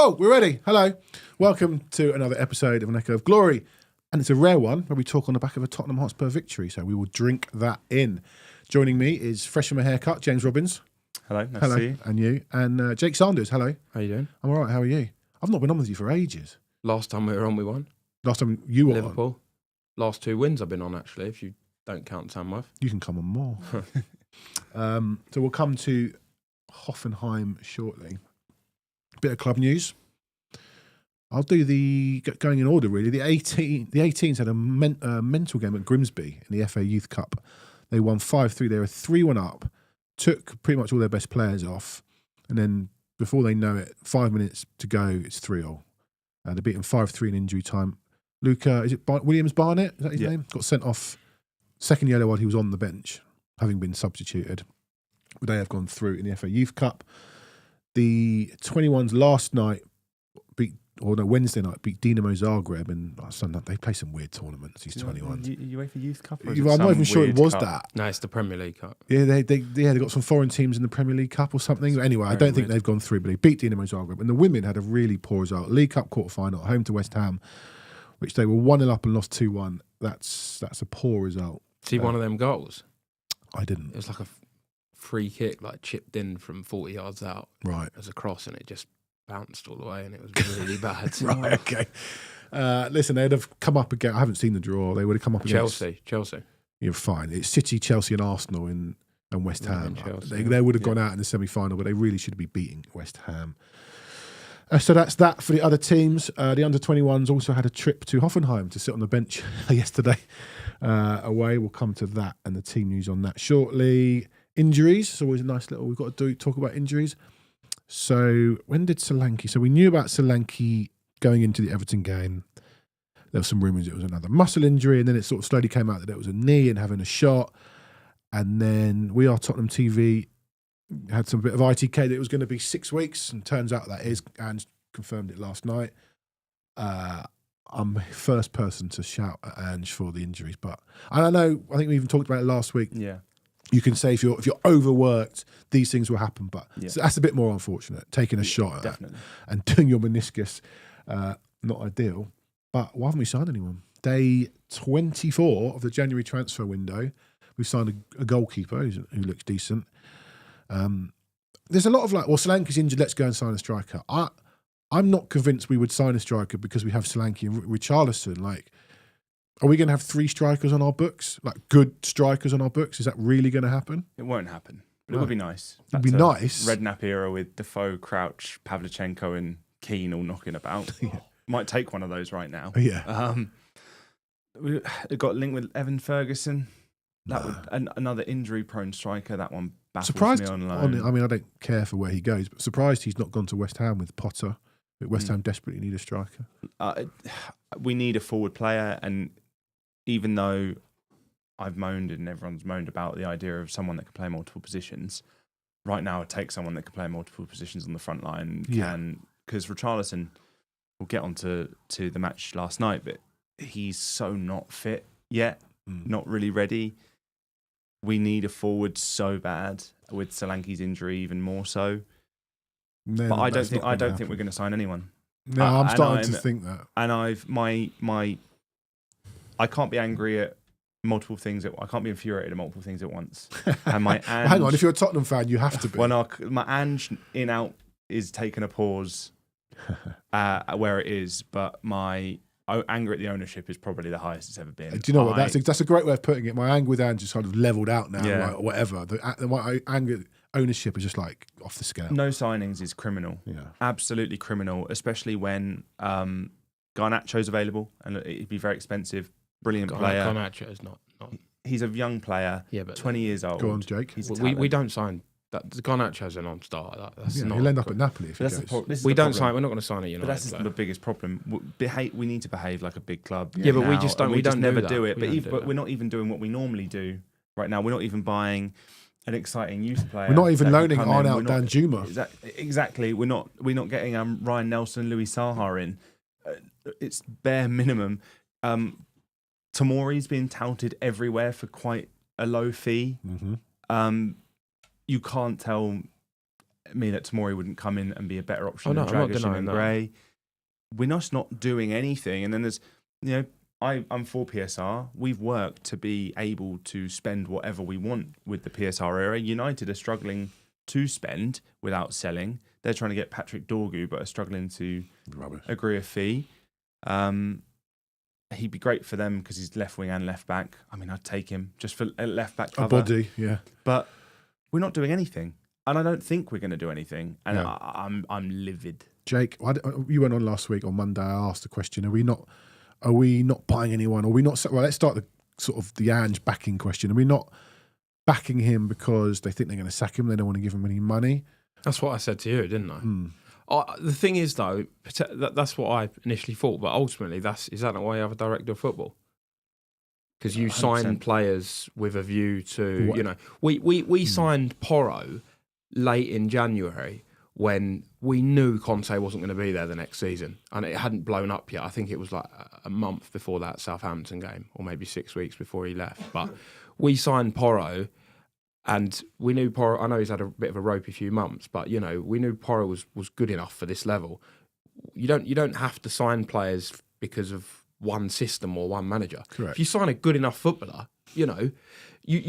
Oh, we're ready. Hello. Welcome to another episode of An Echo of Glory. And it's a rare one where we talk on the back of a Tottenham Hotspur victory. So we will drink that in. Joining me is fresh from a haircut, James Robbins. Hello, nice to see you. And you. And Jake Sanders. Hello. How you doing? I'm all right. How are you? I've not been on with you for ages. Last time we were on, we won. Last time you were Liverpool. Last 2 wins I've been on, actually, if you don't count Tamworth. You can come on more. So we'll come to Hoffenheim shortly. Bit of club news. I'll do the going in order really. The 18s had a mental game at Grimsby in the FA Youth Cup. They won 5-3. They were 3-1 up. Took pretty much all their best players off, and then before they know it, 5 minutes to go, it's 3-0. They beat them 5-3 in injury time. Luca, is it Williams Barnett? Is that his name? Got sent off. Second yellow while he was on the bench, having been substituted. But they have gone through in the FA Youth Cup. The 21s last night Wednesday night beat Dinamo Zagreb, and they play some weird tournaments. These 21s. UEFA Youth Cup? I'm not even sure it was that. No, it's the Premier League Cup. Yeah, they got some foreign teams in the Premier League Cup or something. Anyway, I don't think they've gone through, but they beat Dinamo Zagreb. And the women had a really poor result. League Cup quarter-final, home to West Ham, which they were 1-0 up and lost 2-1. That's a poor result. See one of them goals? I didn't. It was like a free kick, like chipped in from 40 yards out. Right. As a cross, and it just bounced all the way, and it was really bad. Right, okay. Listen, they'd have come up again. I haven't seen the draw. They would have come up against Chelsea. You're fine. It's City, Chelsea, and Arsenal and West Ham. Chelsea, they would have gone out in the semi-final, but they really should be beating West Ham. So that's that for the other teams. The under-21s also had a trip to Hoffenheim to sit on the bench yesterday away. We'll come to that and the team news on that shortly. Injuries. It's always a nice little. We've got to talk about injuries. So when did Solanke? So we knew about Solanke going into the Everton game. There were some rumours it was another muscle injury, and then it sort of slowly came out that it was a knee and having a shot. And then We Are Tottenham TV had some bit of ITK that it was going to be 6 weeks, and turns out that is, and confirmed it last night. I'm the first person to shout at Ange for the injuries, but I don't know. I think we even talked about it last week. Yeah. You can say if you're overworked, these things will happen, but so that's a bit more unfortunate. Taking a shot at definitely. That and doing your meniscus, not ideal. But why haven't we signed anyone? Day 24 of the January transfer window, we've signed a goalkeeper who looks decent. There's a lot of Solanke's injured, let's go and sign a striker. I'm not convinced we would sign a striker because we have Solanke and Richarlison. Are we going to have 3 strikers on our books? Good strikers on our books? Is that really going to happen? It won't happen. But it would be nice. It'd be nice. Redknapp era with Defoe, Crouch, Pavlyuchenko and Keane all knocking about. Might take one of those right now. Yeah. We got linked with Evan Ferguson. That would another injury-prone striker. That one baffles surprised me on loan. I don't care for where he goes, but surprised he's not gone to West Ham with Potter. West Ham desperately need a striker. We need a forward player, and even though I've moaned and everyone's moaned about the idea of someone that can play multiple positions, right now it takes someone that can play multiple positions on the front line. Because Richarlison, we'll get on to the match last night, but he's so not fit yet, not really ready. We need a forward so bad, with Solanke's injury even more so. No, but I don't think we're going to sign anyone. No, I'm starting to think that. And I can't be angry at multiple things. I can't be infuriated at multiple things at once. And my hang on, if you're a Tottenham fan, you have to be. Well, my Ange in out is taking a pause where it is, but my anger at the ownership is probably the highest it's ever been. Do you know what? That's a great way of putting it. My anger with Ange is kind of leveled out now. Yeah. Whatever. My anger at ownership is just off the scale. No signings is criminal. Yeah, absolutely criminal, especially when Garnacho's available and it'd be very expensive. Brilliant player. Garnacho is not. He's a young player. Yeah, but 20 years old. Go on, Jake. We don't sign. Garnacho's a non-starter. He'll end up at Napoli if he goes. We don't sign. We're not going to sign a United. But that's the biggest problem. We need to behave like a big club. Yeah, but we just don't. We don't never do do it. But we're not even doing what we normally do right now. We're not even buying an exciting youth player. We're not even loaning Arnaut Danjuma. Exactly. We're not getting Ryan Nelson, Louis Saha in. It's bare minimum. Tomori's being touted everywhere for quite a low fee. Mm-hmm. You can't tell mean that Tomori wouldn't come in and be a better option Oh, no, than I'm not Dragic denying and that. Gray. We're just not doing anything. And then there's, I'm for PSR. We've worked to be able to spend whatever we want with the PSR era. United are struggling to spend without selling. They're trying to get Patrick Dorgu, but are struggling to agree a fee. He'd be great for them because he's left wing and left back. I mean, I'd take him just for a left back cover. A body, yeah. But we're not doing anything, and I don't think we're going to do anything. And No. I'm livid. Jake, you went on last week on Monday. I asked the question: Are we not buying anyone? Are we not? Well, let's start the Ange backing question. Are we not backing him because they think they're going to sack him? They don't want to give him any money. That's what I said to you, didn't I? The thing is, though, that's what I initially thought, but ultimately, is that not why you have a director of football? Because you 100%. sign players with a view to, What? we signed Porro late in January when we knew Conte wasn't going to be there the next season, and it hadn't blown up yet. I think it was like a month before that Southampton game, or maybe 6 weeks before he left. But we signed Porro. And we knew Porro, I know he's had a bit of a ropey few months, but, we knew Porro was good enough for this level. You don't have to sign players because of one system or one manager. Correct. If you sign a good enough footballer, you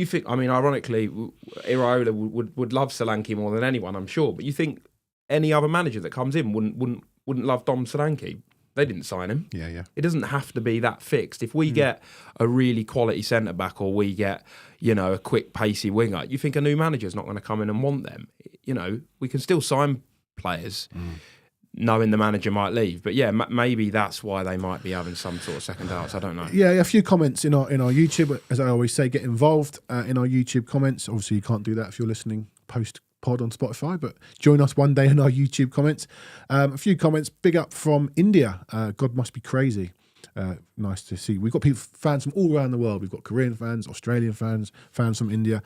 think, I mean, ironically, Iraola would love Solanke more than anyone, I'm sure, but you think any other manager that comes in wouldn't love Dom Solanke. They didn't sign him. Yeah. It doesn't have to be that fixed. If we get a really quality centre-back or we get, a quick, pacey winger, you think a new manager's not going to come in and want them. We can still sign players knowing the manager might leave. But, yeah, maybe that's why they might be having some sort of second doubts. I don't know. Yeah, a few comments in our YouTube. As I always say, get involved in our YouTube comments. Obviously, you can't do that if you're listening post-pod on Spotify, but join us one day in our YouTube comments. A few comments. Big up from India. God must be crazy. Nice to see. We've got fans from all around the world. We've got Korean fans, Australian fans from India.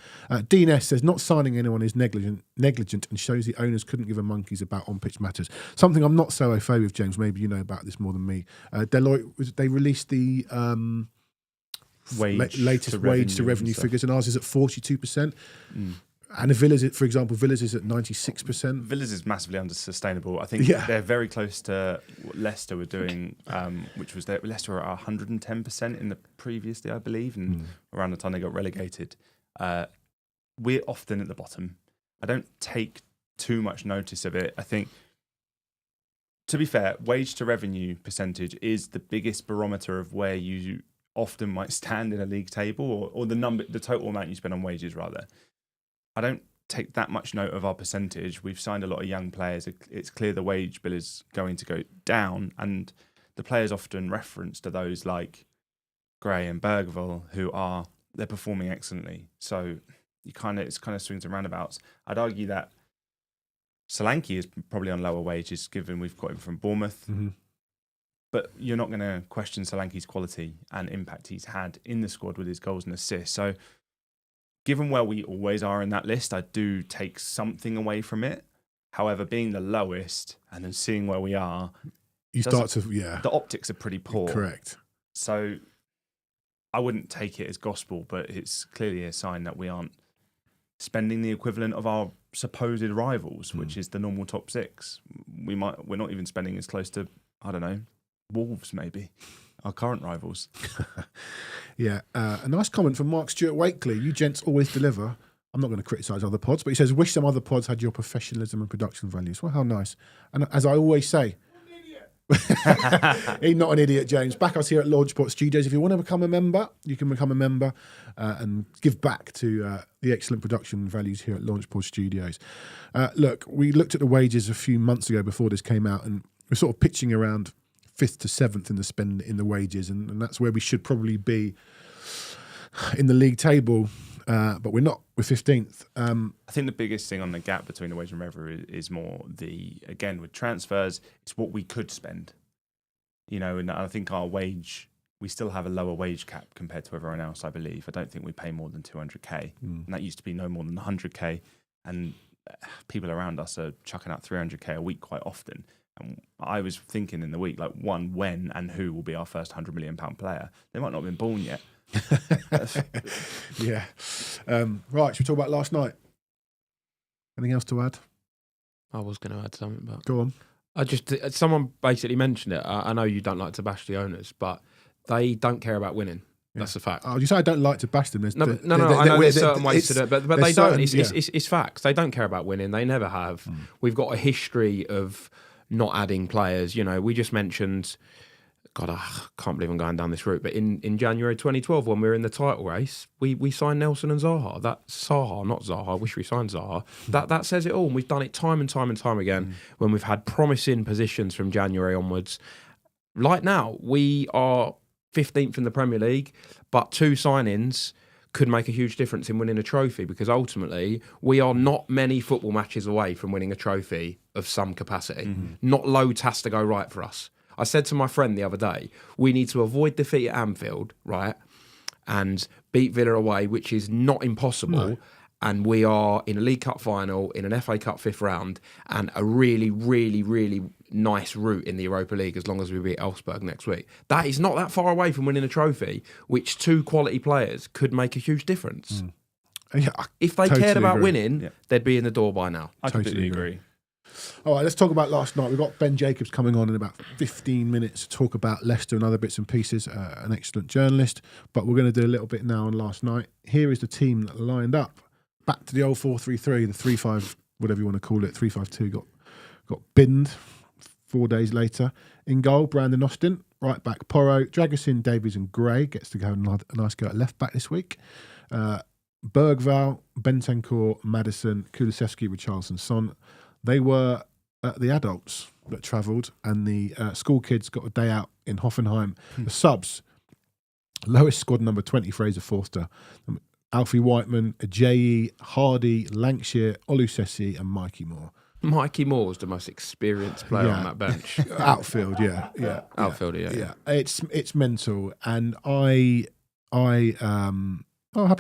Dean S says, not signing anyone is negligent and shows the owners couldn't give a monkeys about on-pitch matters. Something I'm not so au fait with, James. Maybe you know about this more than me. Deloitte, they released the latest wage to revenue figures, and ours is at 42%. And Villa's, for example, Villa's is at 96%. Villa's is massively unsustainable. I think they're very close to what Leicester were doing, which was Leicester were at 110% in the previous day, I believe, and around the time they got relegated. We're often at the bottom. I don't take too much notice of it. I think, to be fair, wage to revenue percentage is the biggest barometer of where you often might stand in a league table, or the total amount you spend on wages, rather. I don't take that much note of our percentage. We've signed a lot of young players. It's clear the wage bill is going to go down, and the players often reference to those like Gray and Bergville, they're performing excellently. So it's kind of swings and roundabouts. I'd argue that Solanke is probably on lower wages, given we've got him from Bournemouth. Mm-hmm. But you're not going to question Solanke's quality and impact he's had in the squad with his goals and assists. So, given where we always are in that list, I do take something away from it. However, being the lowest and then seeing where we are, the optics are pretty poor. Correct. So I wouldn't take it as gospel, but it's clearly a sign that we aren't spending the equivalent of our supposed rivals, which is the normal top six. We're not even spending as close to, I don't know, Wolves maybe, our current rivals. Yeah, a nice comment from Mark Stewart Wakely. You gents always deliver. I'm not going to criticise other pods, but he says, wish some other pods had your professionalism and production values. Well, how nice. And as I always say, he's not an idiot, James. Back us here at Launchport Studios. If you want to become a member, you can become a member and give back to the excellent production values here at Launchport Studios. Look, we looked at the wages a few months ago before this came out, and we're sort of pitching around 5th to 7th in the spend in the wages, and that's where we should probably be in the league table, but we're not. We're 15th. I think the biggest thing on the gap between the wage and revenue is more again with transfers, it's what we could spend, and I think our wage, we still have a lower wage cap compared to everyone else, I believe. I don't think we pay more than 200k, and that used to be no more than 100k, and people around us are chucking out 300k a week quite often. And I was thinking in the week, like, when and who will be our first £100 million player? They might not have been born yet. Yeah. Right, should we talk about last night? Anything else to add? I was going to add something, but Go on. someone basically mentioned it. I know you don't like to bash the owners, but they don't care about winning. That's a fact. Oh, you say I don't like to bash them. No, I know there's certain ways to do it, but they don't. It's facts. They don't care about winning. They never have. We've got a history of not adding players. You know, we just mentioned, God, I can't believe I'm going down this route, but in January 2012, when we were in the title race, we signed Nelson and Zaha. That's Zaha, not Zaha. I wish we signed Zaha. That says it all. And we've done it time and time and time again when we've had promising positions from January onwards. Like now, we are 15th in the Premier League, but 2 signings could make a huge difference in winning a trophy, because ultimately we are not many football matches away from winning a trophy of some capacity. Not loads has to go right for us. I said to my friend the other day, we need to avoid defeat at Anfield, right, and beat Villa away, which is not impossible. No. And we are in a League Cup final, in an FA Cup 5th round, and a really, really, really nice route in the Europa League as long as we beat Elfsberg next week. That is not that far away from winning a trophy, which 2 quality players could make a huge difference. Yeah, if they totally cared about winning, they'd be in the door by now. I completely agree. All right, let's talk about last night. We've got Ben Jacobs coming on in about 15 minutes to talk about Leicester and other bits and pieces, an excellent journalist. But we're going to do a little bit now on last night. Here is the team that lined up. Back to the old 4-3-3, the 3-5, whatever you want to call it. 3-5-2 got binned 4 days later. In goal, Brandon Austin. Right back, Porro. Dragusin, Davies and Gray. Gets to go a nice go at left back this week. Bergval, Bentancur, Maddison, Kulusevski, Richarlison, Son. They were the adults that travelled, and the school kids got a day out in Hoffenheim. The subs, lowest squad number 20, Fraser Forster. Alfie Whiteman, Ajayi, Hardy, Lancashire, Olusesi and Mikey Moore. Mikey Moore was the most experienced player on that bench. Outfield, Outfield, yeah. It's mental, and happy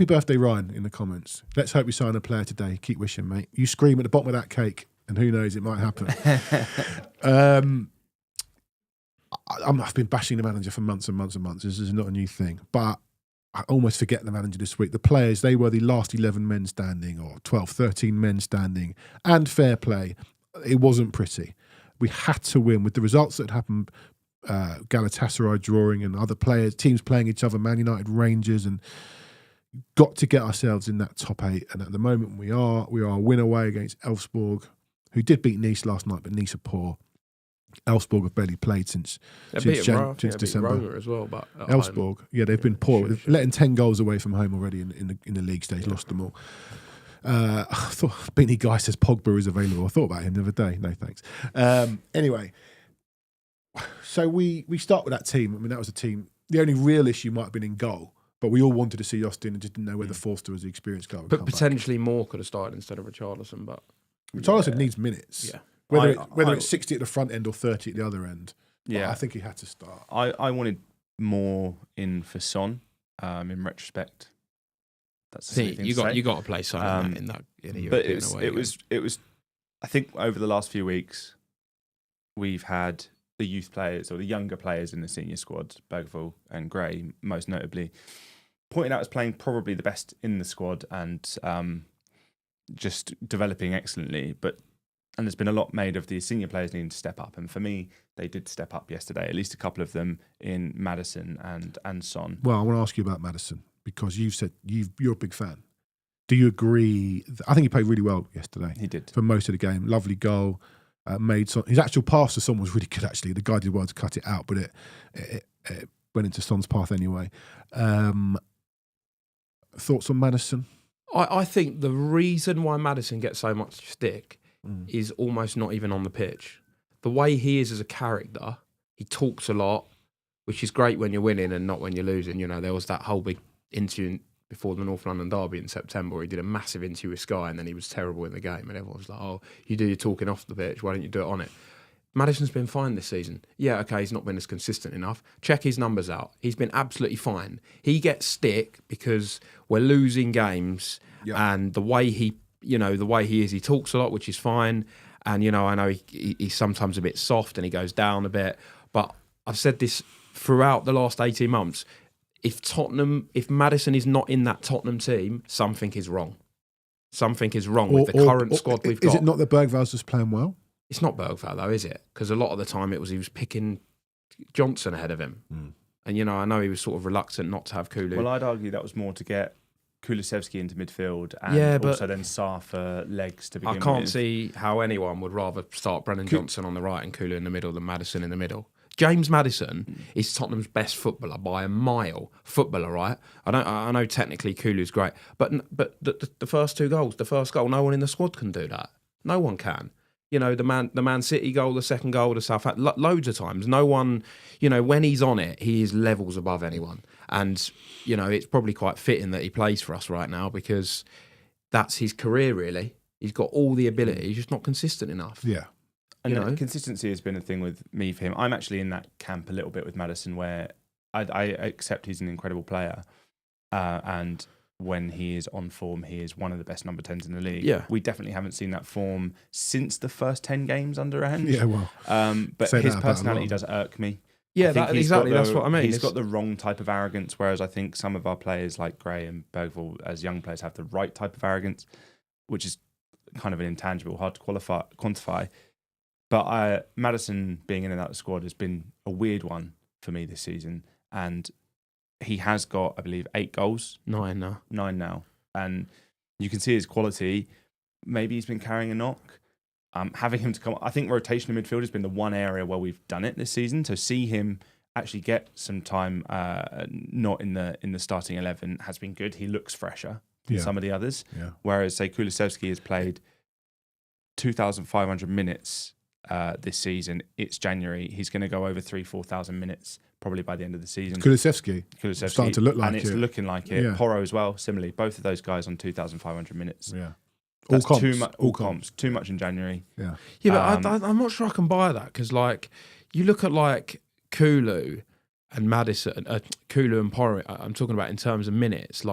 birthday, Ryan, in the comments. Let's hope we sign a player today. Keep wishing, mate. You scream at the bottom of that cake, and who knows, it might happen. I've been bashing the manager for months and months and months. This is not a new thing, but I almost forget the manager this week. The players, they were the last 11 men standing, or 12, 13 men standing, and fair play. It wasn't pretty. We had to win with the results that happened. Galatasaray drawing and other teams playing each other, Man United, Rangers, and got to get ourselves in that top 8. And at the moment we are a win away against Elfsborg, who did beat Nice last night, but Nice are poor. Elfsborg have barely played since December. Roma as well, but Elfsborg, they've been poor. They've letting 10 goals away from home already in the league stage. Lost them all. I thought Beanie Guy says Pogba is available. I thought about him the other day. No thanks. Anyway, so we start with that team. I mean, that was a team. The only real issue might have been in goal, but we all wanted to see Austin and just didn't know whether Forster was the experienced goal. But potentially Moore could have started instead of Richarlison. But Richarlison needs minutes. Yeah. Whether it's 60 at the front end or 30 at the other end. Yeah, I think he had to start. I wanted more in for Son. In retrospect, that's you got to play Son in that. But it was. I think over the last few weeks, we've had the youth players or the younger players in the senior squad, Bergval and Gray, most notably, pointed out as playing probably the best in the squad and just developing excellently, and there's been a lot made of the senior players needing to step up. And for me, they did step up yesterday, at least a couple of them in Maddison and Son. Well, I want to ask you about Maddison, because you've said you're a big fan. Do you agree? I think he played really well yesterday. He did. For most of the game. Lovely goal. Made Son. His actual pass to Son was really good, actually. The guy did well to cut it out, but it went into Son's path anyway. Thoughts on Maddison? I think the reason why Maddison gets so much stick is almost not even on the pitch. The way he is as a character, he talks a lot, which is great when you're winning and not when you're losing. You know, there was that whole big interview before the North London derby in September where he did a massive interview with Sky and then he was terrible in the game and everyone was like, oh, you do your talking off the pitch, why don't you do it on it? Maddison's been fine this season. Yeah, okay, he's not been as consistent enough. Check his numbers out. He's been absolutely fine. He gets stick because we're losing games and the way he is, he talks a lot, which is fine. And, I know he's sometimes a bit soft and he goes down a bit. But I've said this throughout the last 18 months. If Maddison is not in that Tottenham team, something is wrong. Something is wrong with the current squad we've got. Is it not that Bergvall's just playing well? It's not Bergvall though, is it? Because a lot of the time he was picking Johnson ahead of him. And, I know he was sort of reluctant not to have Kulu. Well, I'd argue that was more to get Kulusevski into midfield and also then Sarr for legs to begin with. I can't see how anyone would rather start Brennan Johnson on the right and Kulu in the middle than Maddison in the middle. James Maddison is Tottenham's best footballer by a mile. Footballer, right? I know technically Kulu's great, but the first two goals, the first goal, no one in the squad can do that. No one can. The Man City goal, the second goal, the Southampton, loads of times. No one, when he's on it, he is levels above anyone. And, it's probably quite fitting that he plays for us right now because that's his career, really. He's got all the ability, he's just not consistent enough. Yeah. And consistency has been a thing with me for him. I'm actually in that camp a little bit with Maddison where I accept he's an incredible player. And when he is on form, he is one of the best number 10s in the league. Yeah. We definitely haven't seen that form since the first 10 games under Ange. Yeah, well. But his personality does irk me. Yeah, exactly. That's what I mean. He's got the wrong type of arrogance, whereas I think some of our players like Gray and Bergvall, as young players, have the right type of arrogance, which is kind of an intangible, hard to quantify. But Maddison being in and out of the squad has been a weird one for me this season. And he has got, I believe, 8 goals. 9 now. 9 now. And you can see his quality. Maybe he's been carrying a knock. Having him to come, I think rotation in midfield has been the one area where we've done it this season. So see him actually get some time, not in the starting 11, has been good. He looks fresher than some of the others. Yeah. Whereas, say, Kulusevski has played 2,500 minutes this season. It's January. He's going to go over 4,000 minutes probably by the end of the season. Kulusevski starting to look like and it. And it's looking like it. Yeah. Porro as well, similarly. Both of those guys on 2,500 minutes. Yeah. That's All comps. all comps. Too much in January. Yeah. Yeah, but I'm not sure I can buy that because, you look at, Kulu and Maddison, Kulu and Porro, I'm talking about in terms of minutes,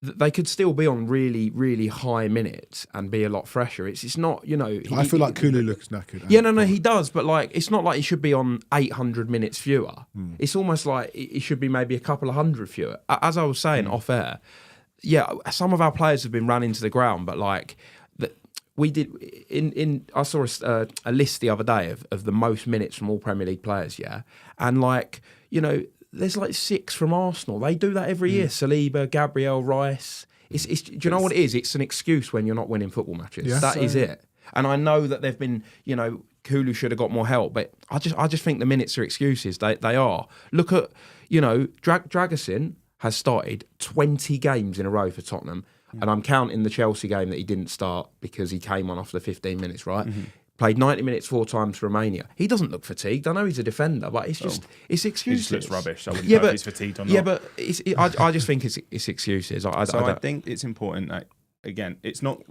they could still be on really, really high minutes and be a lot fresher. It's not, I feel like Kulu looks knackered. Yeah, no, he does, but it's not like he should be on 800 minutes fewer. It's almost like he should be maybe a couple of hundred fewer. As I was saying off air, yeah, some of our players have been run into the ground, but we did I saw a list the other day of the most minutes from all Premier League players, yeah, and there's 6 from Arsenal. They do that every year. Saliba, Gabriel, Rice. Do you know what it is? It's an excuse when you're not winning football matches. Yeah. That is it. And I know that they've been, Kulu should have got more help, but I just think the minutes are excuses. They are. Look at, Dragusin has started 20 games in a row for Tottenham, and I'm counting the Chelsea game that he didn't start because he came on after 15 minutes, right? Mm-hmm. Played 90 minutes 4 times for Romania. He doesn't look fatigued. I know he's a defender, but it's it's excuses. He just looks rubbish. I wouldn't know if he's fatigued or not. Yeah, but I just think it's excuses. I think it's important that, again, it's not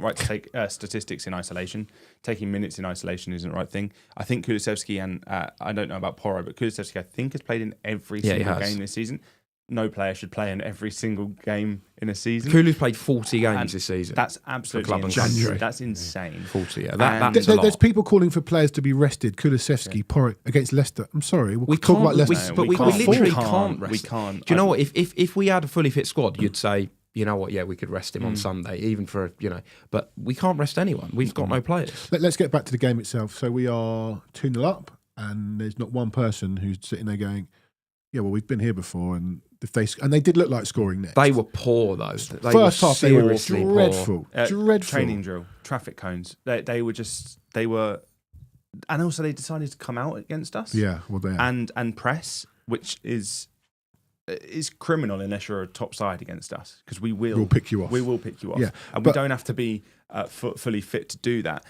right to take statistics in isolation. Taking minutes in isolation isn't the right thing. I think Kulusevski and I don't know about Porro, but Kulusevski I think has played in every single game this season. No player should play in every single game in a season. Kulu's played 40 games this season. That's absolutely insane. That's insane. 40, yeah. That's a lot. There's people calling for players to be rested. Kulusevski, Porro against Leicester. I'm sorry, we talk about Leicester. We literally can't rest. We can't. Do you know what? If we had a fully fit squad, you'd say, you know what, yeah, we could rest him on Sunday, even for, but we can't rest anyone. We've got no players. Let's get back to the game itself. So we are 2-0 up, and there's not one person who's sitting there going, yeah, well, we've been here before, and they did look like scoring next. They were poor though. First half, they were dreadful. Training drill, traffic cones. They were, and also they decided to come out against us. Yeah, well, they are. and press, which is criminal unless you're a top side against us, because we'll pick you off. We will pick you off. Yeah, and we don't have to be fully fit to do that.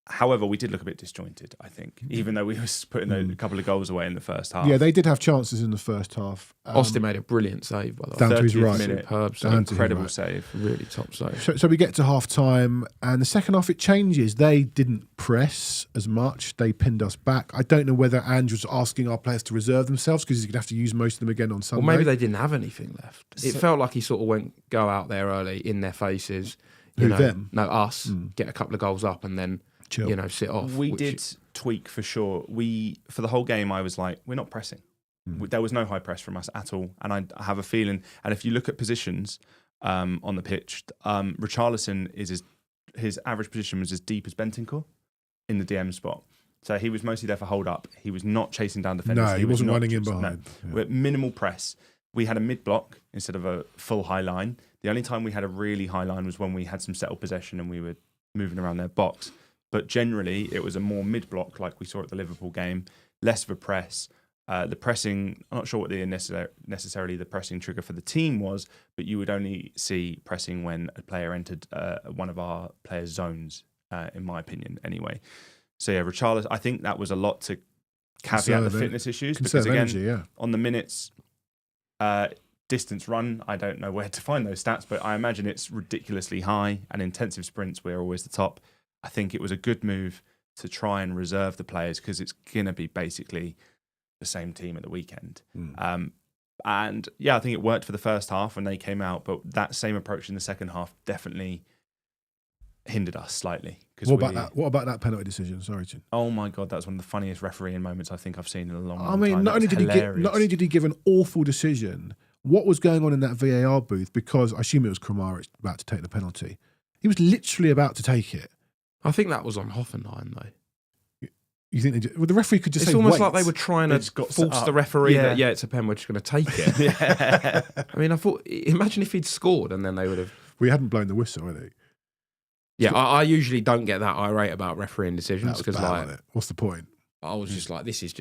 However, we did look a bit disjointed, I think, even though we were putting a couple of goals away in the first half. Yeah, they did have chances in the first half. Austin made a brilliant save, by the way. Down to his right. Superb save. Incredible save. Really top save. So we get to half-time, and the second half, it changes. They didn't press as much. They pinned us back. I don't know whether Ange was asking our players to reserve themselves because he's going to have to use most of them again on Sunday. Or maybe they didn't have anything left. It felt like he sort of go out there early, in their faces. Them? No, us. Get a couple of goals up and then... Chill. Sit off. We did tweak for sure. For the whole game, I was like, we're not pressing. There was no high press from us at all. And I have a feeling, and if you look at positions on the pitch, Richarlison is his average position was as deep as Bentancur in the DM spot. So he was mostly there for hold up. He was not chasing down defenders. No, he wasn't running in behind. No. We're minimal press. We had a mid block instead of a full high line. The only time we had a really high line was when we had some settled possession and we were moving around their box. But generally, it was a more mid block like we saw at the Liverpool game, less of a press. The pressing, I'm not sure what the necessarily the pressing trigger for the team was, but you would only see pressing when a player entered one of our players' zones, in my opinion, anyway. So yeah, Richarlison, I think that was a lot to caveat the fitness issues because again, energy, on the minutes, distance run, I don't know where to find those stats, but I imagine it's ridiculously high. And intensive sprints, we're always the top. I think it was a good move to try and reserve the players because it's going to be basically the same team at the weekend. And yeah, I think it worked for the first half when they came out, but that same approach in the second half definitely hindered us slightly. What about that penalty decision? Sorry, Chin. Oh my God, that's one of the funniest refereeing moments I think I've seen in a long, I long mean, time. not only did he give an awful decision, what was going on in that VAR booth? Because I assume it was Kramaric about to take the penalty. He was literally about to take it. I think that was on Hoffenheim, though. You think the referee could just it's say, almost wait. like they were trying to force the referee that, it's a pen, we're just going to take it. Yeah. I mean, I thought, imagine if he'd scored and then they would have... We hadn't blown the whistle, had he? Yeah, I usually don't get that irate about refereeing decisions because, what's the point? I was just like, this is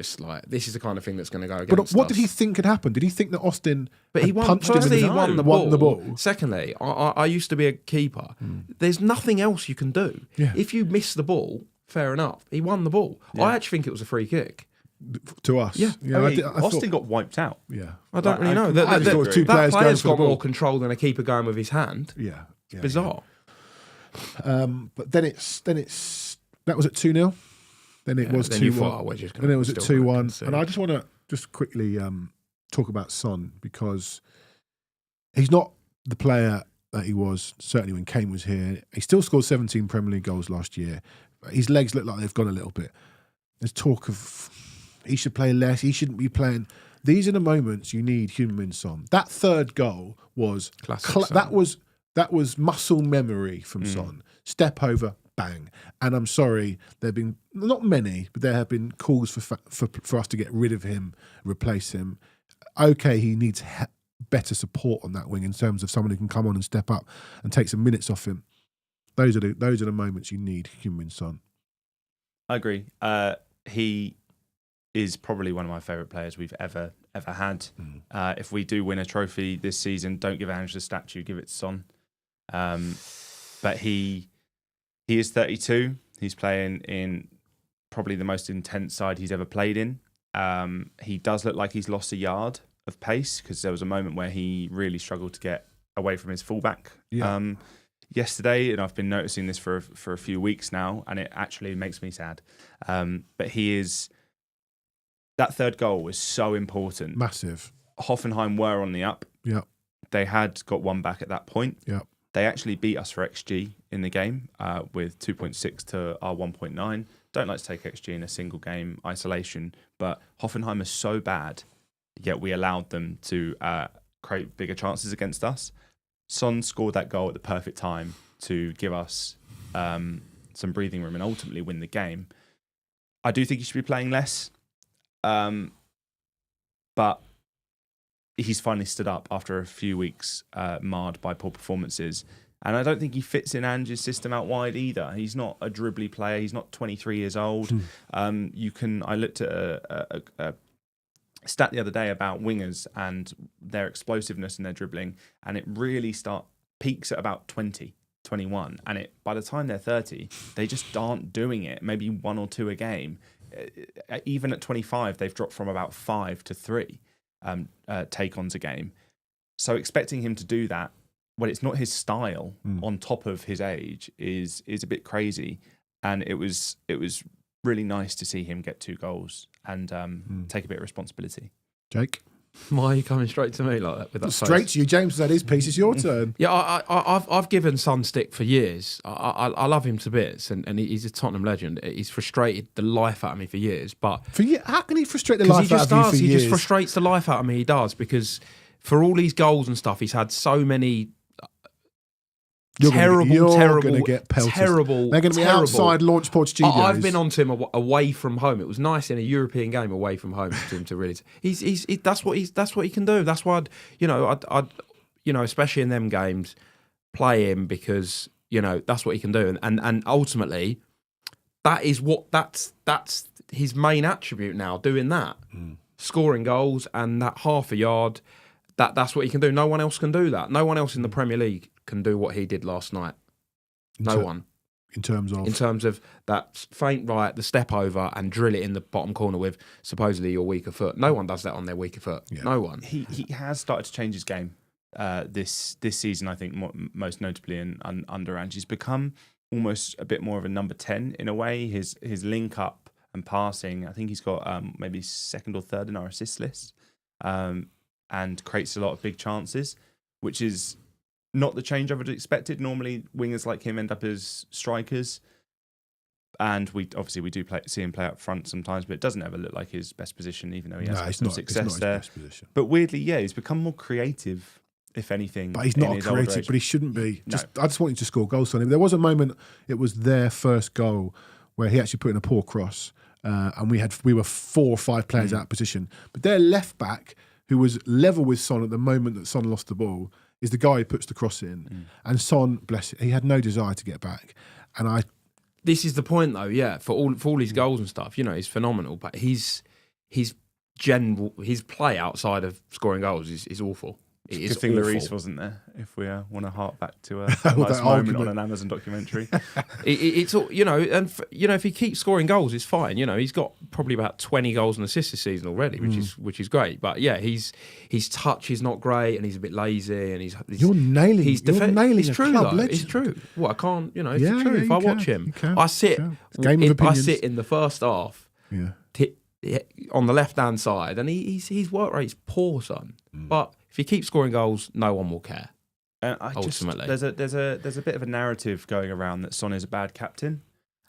the kind of thing that's going to go against But what us. did he think had happened? Did he think that Austin he won, punched him in firstly, the he won the ball. Secondly, I used to be a keeper. There's nothing else you can do. Yeah. If you miss the ball, fair enough. He won the ball. Yeah. I actually think it was a free kick. To us. Yeah. Austin got wiped out. Yeah. I don't really know. I just thought two that players player's going for the got more ball. control than a keeper going with his hand. Yeah. Bizarre. But then it's that was at 2-0. Then it was 2-1. Then it was at 2-1. And I just want to just quickly talk about Son because he's not the player that he was certainly when Kane was here. He still scored 17 Premier League goals last year. His legs look like they've gone a little bit. There's talk of he should play less. He shouldn't be playing. These are the moments you need Heung-min Son. That third goal was that was muscle memory from Son. Step over, bang. And I'm sorry, there have been not many, but there have been calls for us to get rid of him, replace him. Okay, he needs better support on that wing in terms of someone who can come on and step up and take some minutes off him. Those are the moments you need Heung-min Son. I agree. He is probably one of my favourite players we've ever had. If we do win a trophy this season, don't give Ange the statue, give it to Son. But he is 32. He's playing in probably the most intense side he's ever played in. He does look like he's lost a yard of pace because there was a moment where he really struggled to get away from his fullback yesterday, and I've been noticing this for a few weeks now, and it actually makes me sad. But that third goal was so important. Massive. Hoffenheim were on the up. Yeah. They had got one back at that point. Yeah. They actually beat us for XG in the game with 2.6 to our 1.9. Don't like to take XG in a single game isolation, but Hoffenheim is so bad, yet we allowed them to create bigger chances against us. Son scored that goal at the perfect time to give us some breathing room and ultimately win the game. I do think he should be playing less, but he's finally stood up after a few weeks marred by poor performances. And I don't think he fits in Ange's system out wide either. He's not a dribbly player. He's not 23 years old. I looked at a stat the other day about wingers and their explosiveness and their dribbling, and it really peaks at about 20, 21. And by the time they're 30, they just aren't doing it. Maybe one or two a game. Even at 25, they've dropped from about 5 to 3 take-ons a game. So expecting him to do that when it's not his style on top of his age is a bit crazy. And it was really nice to see him get 2 goals and take a bit of responsibility. Jake? Why are you coming straight to me like that with that Straight face? to you. James has had his piece. It's your turn. Yeah, I've given Son stick for years. I love him to bits, and he's a Tottenham legend. He's frustrated the life out of me for years, but How can he frustrate the because life out of you for he years? just frustrates the life out of me. He does, because for all these goals and stuff, he's had so many You're terrible. gonna get pelted. Terrible. They're going to be terrible. outside Launchpod Studios. I've been on to him away from home. It was nice in a European game away from home to him to really. That's what he can do. That's why I'd especially in them games, play him, because that's what he can do, and ultimately, that's his main attribute now. Doing that, scoring goals and that half a yard. That's what he can do. No one else can do that. No one else in the Premier League can do what he did last night. No one. In terms of that faint right, the step over and drill it in the bottom corner with supposedly your weaker foot. No one does that on their weaker foot. Yeah. No one. He has started to change his game this season, I think, most notably under Ange. He's become almost a bit more of a number 10 in a way. His link up and passing, I think he's got maybe second or third in our assist list, and creates a lot of big chances, which is not the change I would have expected. Normally, wingers like him end up as strikers, and we do see him play up front sometimes, but it doesn't ever look like his best position, even though he has had some success there. But weirdly, yeah, he's become more creative, if anything. But he's not creative, but he shouldn't be. I just want him to score goals on him. There was a moment, it was their first goal, where he actually put in a poor cross, and we were 4 or 5 players out of position. But their left back, who was level with Son at the moment that Son lost the ball, is the guy who puts the cross in. And Son, bless it, he had no desire to get back. And this is the point, though. Yeah, for all his goals and stuff, he's phenomenal. But his play outside of scoring goals is awful. It is good thing awful. Lloris wasn't there. If we want to hark back to a nice moment on an Amazon documentary, it's all if he keeps scoring goals, it's fine. He's got probably about 20 goals and assists this season already, which is great. But yeah, his touch is not great, and he's a bit lazy, and you're nailing. It's true, club though. legend. It's true. Well, I can't. It's true. If I watch him, I sit. I sit in the first half. Yeah. On the left-hand side, and his work rate's poor, son. But if he keeps scoring goals, no one will care. Ultimately, there's a bit of a narrative going around that Son is a bad captain,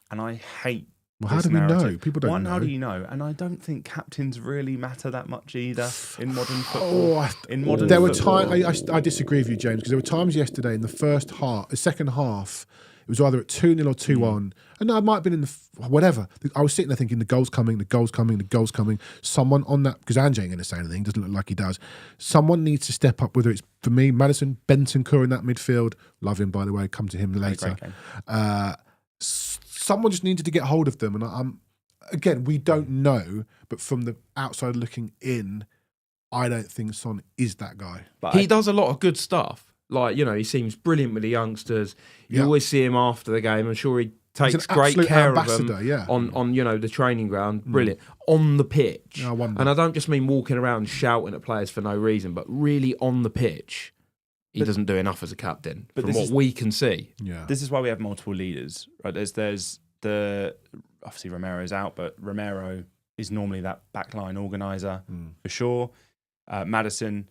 and I hate. Well, how do we know? People don't know. How do you know? And I don't think captains really matter that much either in modern football. There were times I disagree with you, James, because there were times yesterday in the second half. It was either at 2-0 or 2-1. And I might have been in whatever. I was sitting there thinking, the goal's coming. Someone on that, because Ange ain't going to say anything, doesn't look like he does. Someone needs to step up, whether it's, for me, Maddison, Bentancur in that midfield. Love him, by the way. Come to him later. Someone just needed to get hold of them. And again, we don't know, but from the outside looking in, I don't think Son is that guy. But he does a lot of good stuff. Like, he seems brilliant with the youngsters. You always see him after the game. I'm sure he takes great care of them on the training ground. Brilliant. On the pitch. And I don't just mean walking around shouting at players for no reason, but really on the pitch, he doesn't do enough as a captain, from what we can see. Yeah. This is why we have multiple leaders, right? There's obviously Romero's out, but Romero is normally that backline organiser for sure. Maddison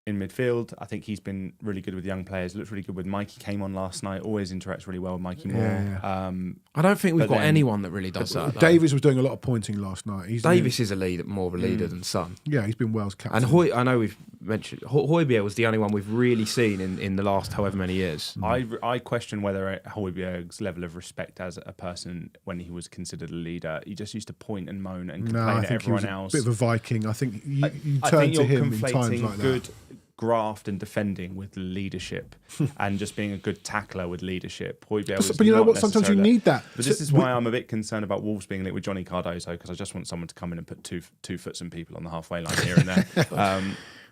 in midfield, I think he's been really good with young players. Looks really good with Mikey. Came on last night. Always interacts really well with Mikey Moore. I don't think we've got anyone that really does that. Davis was doing a lot of pointing last night. Davis is more of a leader than Son. Yeah, he's been Wales captain. And I know we've mentioned Højbjerg was the only one we've really seen in the last however many years. I question whether Højbjerg's level of respect as a person when he was considered a leader. He just used to point and moan and complain at everyone else. A bit of a Viking. I think you turn to him in times like good that. Graft and defending with leadership and just being a good tackler with leadership. But you know what? Sometimes you need that. But this is why I'm a bit concerned about Wolves being linked with Jonny Cardozo, because I just want someone to come in and put two foot some people on the halfway line here and there.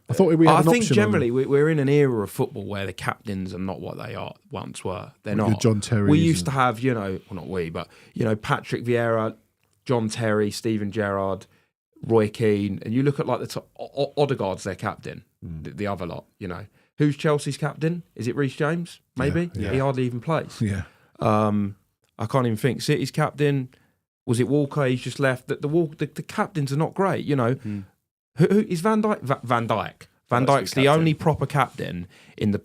I thought we had an think generally we're in an era of football where the captains are not what they once were. They're not. John Terry. We used to have, not we, but Patrick Vieira, John Terry, Steven Gerrard, Roy Keane, and you look at like the top, Odegaard's their captain. The other lot, who's Chelsea's captain? Is it Reece James? Maybe he hardly even plays. Yeah, I can't even think. City's captain, was it Walker? He's just left. The captains are not great. Who is Van Dijk? Van Dijk. Van Dijk's the only proper captain in the.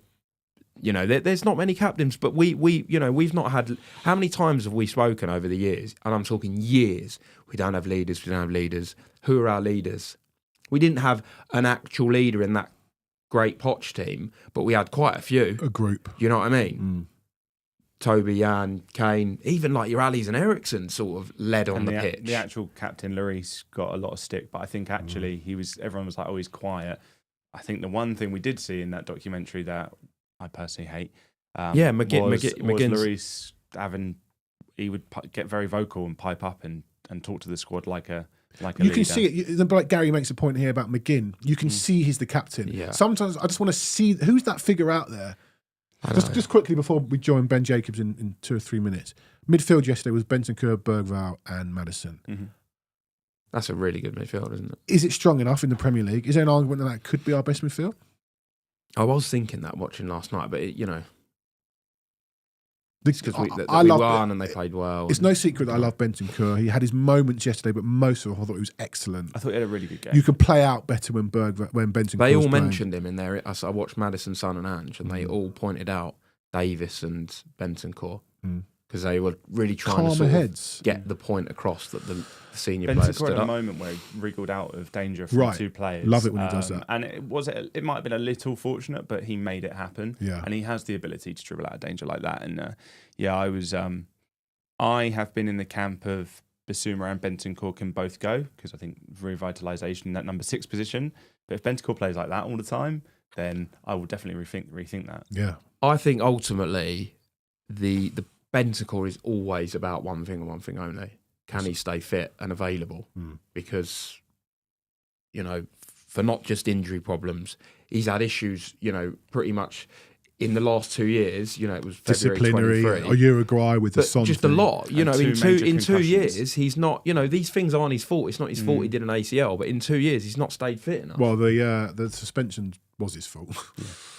There's not many captains, but we've not had. How many times have we spoken over the years? And I'm talking years. We don't have leaders. We don't have leaders. Who are our leaders? We didn't have an actual leader in that great Poch team, but we had quite a few. A group. You know what I mean? Toby, Jan, Kane, even like your Allies and Ericsson sort of led on the pitch. The actual captain, Lloris, got a lot of stick, but I think actually everyone was like, oh, he's quiet. I think the one thing we did see in that documentary that I personally hate, was Lloris he would get very vocal and pipe up and talk to the squad like a you leader. Can see it. Like Gary makes a point here about McGinn. You can see he's the captain. Yeah. Sometimes I just want to see who's that figure out there. Just quickly before we join Ben Jacobs in 2 or 3 minutes. Midfield yesterday was Bentancur, Bergvall and Maddison. Mm-hmm. That's a really good midfield, isn't it? Is it strong enough in the Premier League? Is there an argument that could be our best midfield? I was thinking that watching last night, but because we won and they played well. It's no secret that I love Bentancur. He had his moments yesterday, but most of all, I thought he was excellent. I thought he had a really good game. You can play out better when Bentancur. They all mentioned him in there. I watched Maddison, Son and Ange, and they all pointed out Davis and Bentancur because they were really trying to sort of get the point across that the senior players stood had a up. moment where he wriggled out of danger from 2 players. Love it when he does that. And it might have been a little fortunate, but he made it happen. Yeah. And he has the ability to dribble out of danger like that. And I have been in the camp of Bissouma and Bentancur can both go because I think revitalisation in that number 6 position. But if Bentancur plays like that all the time, then I will definitely rethink that. Yeah. I think ultimately the Bentancur is always about one thing and one thing only. Can he stay fit and available? Because, for not just injury problems, he's had issues, pretty much in the last 2 years. It was February disciplinary, 23. or Uruguay with the Son. Just a lot. In 2 years, he's not. These things aren't his fault. It's not his fault he did an ACL, but in 2 years, he's not stayed fit enough. Well, the suspension was his fault.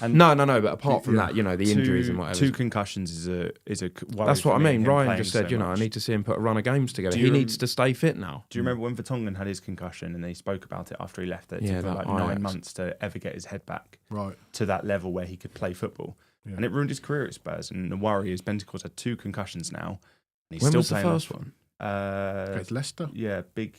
And no. But apart from that, the injuries and whatever. 2 concussions is a worry. That's what I mean. Ryan just said, so I need to see him put a run of games together. He needs to stay fit now. Do you remember when Vertonghen had his concussion and they spoke about it after he left? It took like 9 months to ever get his head back to that level where he could play football. Yeah. And it ruined his career at Spurs. And the worry is Bentancur's had 2 concussions now. And he's when still was the first one? Against Leicester? Yeah, big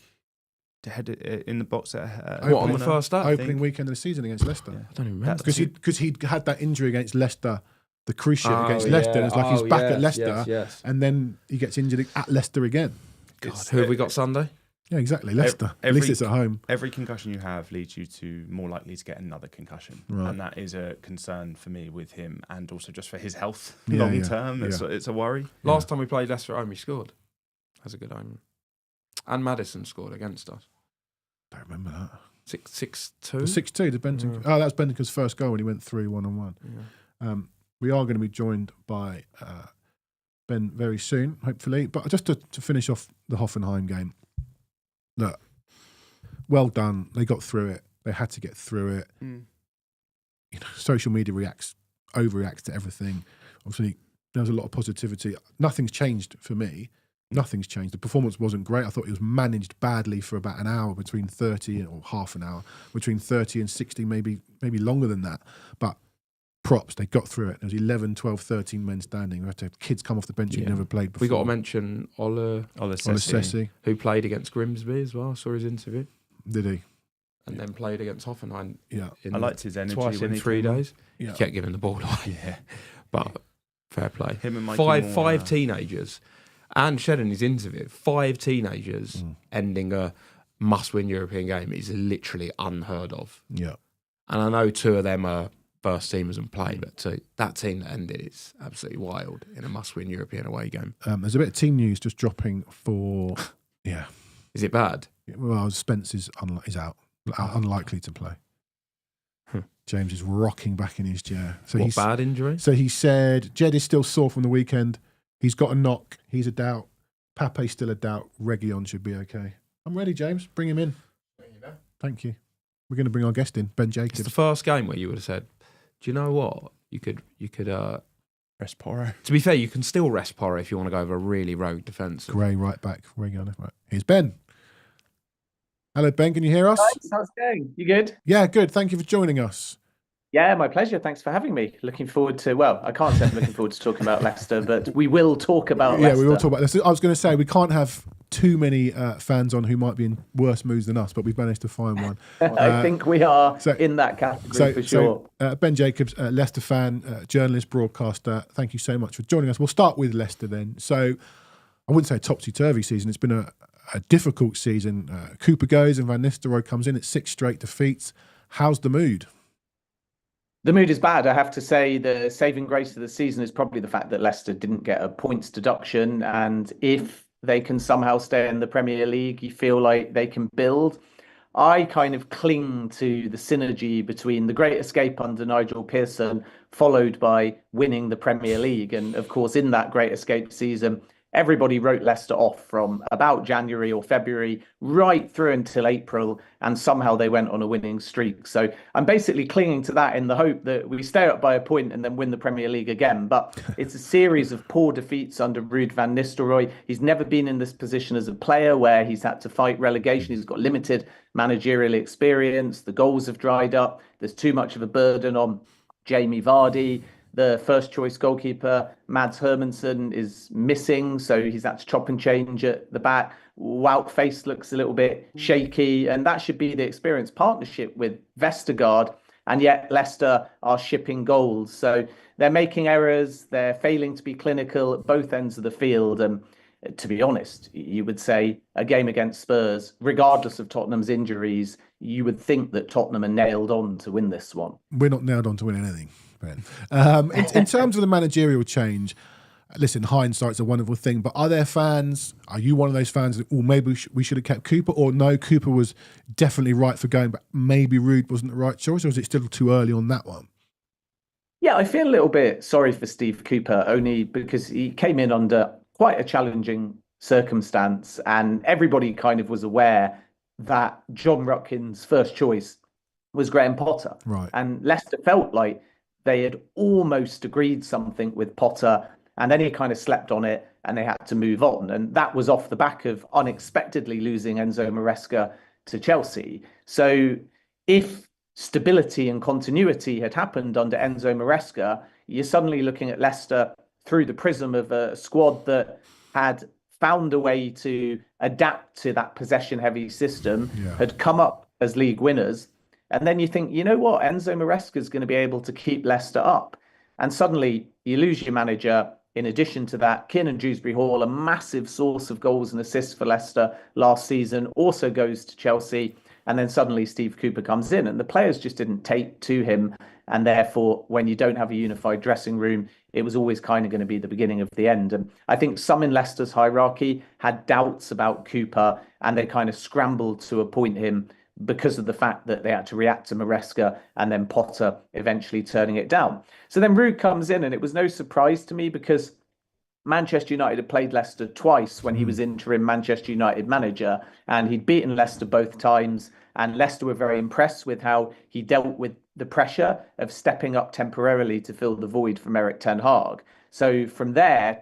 head in the box. On the first start? Opening weekend of the season against Leicester. Yeah. I don't even remember. Because he'd had that injury against Leicester, the cruciate against Leicester. And it's like he's back at Leicester. Yes. And then he gets injured at Leicester again. God, who have we got Sunday? Yeah, exactly. Leicester. At least it's at home. Every concussion you have leads you to more likely to get another concussion. Right. And that is a concern for me with him and also just for his health long term. It's a worry. Last time we played Leicester at home, he scored. That's a good omen. And Maddison scored against us. I don't remember that. 6-2? 6-2 to Bentancur. Oh, that's Bentancur's first goal when he went through 1-on-1. Yeah. We are going to be joined by Ben very soon, hopefully. But just to finish off the Hoffenheim game, look, well done. They got through it. They had to get through it. Social media overreacts to everything. Obviously, there was a lot of positivity. Nothing's changed for me. Nothing's changed. The performance wasn't great. I thought it was managed badly for about an hour, between 30 or half an hour, between 30 and 60, maybe longer than that. But props, they got through it. There was 11, 12, 13 men standing. We had to have kids come off the bench who'd never played before. We got to mention Ola Sessi, who played against Grimsby as well. I saw his interview. Did he? And then played against Hoffenheim. Yeah. I liked his energy. Twice in 3 days. Yeah. He kept giving the ball away. Yeah. But fair play. Him and Mikey five teenagers. And said in his interview, 5 teenagers ending a must-win European game is literally unheard of. Yeah. And I know 2 of them are first teamers and play, but that team that ended is absolutely wild in a must-win European away game. There's a bit of team news just dropping for, yeah. Is it bad? Well, Spence is out, unlikely to play. James is rocking back in his chair. So bad injury? So he said, Jed is still sore from the weekend. He's got a knock. He's a doubt. Pape's still a doubt. Reguilon should be okay. I'm ready, James. Bring him in. Thank you. We're going to bring our guest in, Ben Jacobs. It's the first game where you would have said, do you know what? You could rest Porro. To be fair, you can still rest Porro if you want to go over a really rogue defence. Gray right back. Reguilon left back. Here's Ben. Hello, Ben. Can you hear us? Guys, how's it going? You good? Yeah, good. Thank you for joining us. Yeah, my pleasure. Thanks for having me. Looking forward to, well, I can't say I'm looking forward to talking about Leicester, but we will talk about Yeah, Leicester. we will talk about this. I was going to say we can't have too many fans on who might be in worse moods than us, but we've managed to find one. I think we are in that category for sure. Ben Jacobs, Leicester fan, journalist, broadcaster, thank you so much for joining us. We'll start with Leicester then. So I wouldn't say topsy-turvy season. It's been a difficult season. Cooper goes and Van Nistelrooy comes in at 6 straight defeats. How's the mood? The mood is bad. I have to say the saving grace of the season is probably the fact that Leicester didn't get a points deduction. And if they can somehow stay in the Premier League, you feel like they can build. I kind of cling to the synergy between the Great Escape under Nigel Pearson, followed by winning the Premier League. And of course, in that Great Escape season, everybody wrote Leicester off from about January or February right through until April, and somehow they went on a winning streak. So I'm basically clinging to that in the hope that we stay up by a point and then win the Premier League again. But it's a series of poor defeats under Ruud van Nistelrooy. He's never been in this position as a player where he's had to fight relegation. He's got limited managerial experience. The goals have dried up. There's too much of a burden on Jamie Vardy. The first choice goalkeeper, Mads Hermansen, is missing, so he's had to chop and change at the back. Wout Face looks a little bit shaky, and that should be the experienced partnership with Vestergaard, and yet Leicester are shipping goals. So they're making errors, they're failing to be clinical at both ends of the field. And to be honest, you would say a game against Spurs, regardless of Tottenham's injuries, you would think that Tottenham are nailed on to win this one. We're not nailed on to win anything. In terms of the managerial change, listen, hindsight's a wonderful thing, but are there fans, are you one of those fans that, maybe we should have kept Cooper, or no, Cooper was definitely right for going, but maybe Ruud wasn't the right choice, or is it still too early on that one? Yeah, I feel a little bit sorry for Steve Cooper, only because he came in under quite a challenging circumstance, and everybody kind of was aware that John Rutkin's first choice was Graham Potter. Right. And Leicester felt like they had almost agreed something with Potter, and then he kind of slept on it and they had to move on. And that was off the back of unexpectedly losing Enzo Maresca to Chelsea. So if stability and continuity had happened under Enzo Maresca, you're suddenly looking at Leicester through the prism of a squad that had found a way to adapt to that possession-heavy system, had come up as league winners. And then you think, you know what, Enzo Maresca is going to be able to keep Leicester up. And suddenly you lose your manager. In addition to that, Kiernan Dewsbury-Hall, a massive source of goals and assists for Leicester last season, also goes to Chelsea. And then suddenly Steve Cooper comes in, and the players just didn't take to him. And therefore, when you don't have a unified dressing room, it was always kind of going to be the beginning of the end. And I think some in Leicester's hierarchy had doubts about Cooper, and they kind of scrambled to appoint him because of the fact that they had to react to Maresca and then Potter eventually turning it down. So then Ruud comes in, and it was no surprise to me because Manchester United had played Leicester twice when he was interim Manchester United manager, and he'd beaten Leicester both times. And Leicester were very impressed with how he dealt with the pressure of stepping up temporarily to fill the void from Erik ten Hag. So from there,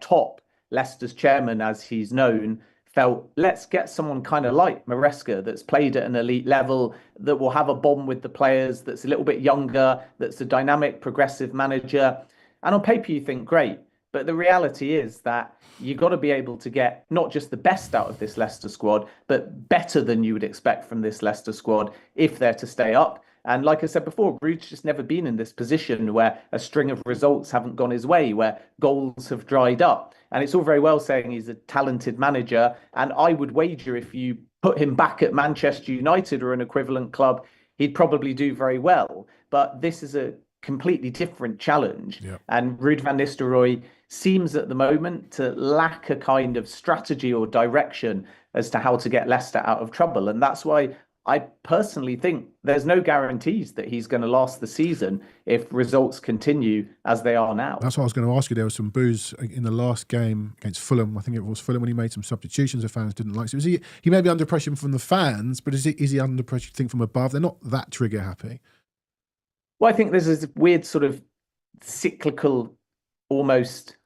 Leicester's chairman, as he's known, felt, let's get someone kind of like Maresca that's played at an elite level, that will have a bond with the players, that's a little bit younger, that's a dynamic, progressive manager. And on paper, you think, great. But the reality is that you've got to be able to get not just the best out of this Leicester squad, but better than you would expect from this Leicester squad if they're to stay up. And like I said before, Ruud's just never been in this position where a string of results haven't gone his way, where goals have dried up. And it's all very well saying he's a talented manager. And I would wager if you put him back at Manchester United or an equivalent club, he'd probably do very well. But this is a completely different challenge. Yep. And Ruud van Nistelrooy seems at the moment to lack a kind of strategy or direction as to how to get Leicester out of trouble. And that's why I personally think there's no guarantees that he's going to last the season if results continue as they are now. That's what I was going to ask you. There was some boos in the last game against Fulham. I think it was Fulham when he made some substitutions the fans didn't like. So he may be under pressure from the fans, but is he under pressure, you think, from above? They're not that trigger happy. Well, I think there's this weird sort of cyclical, almost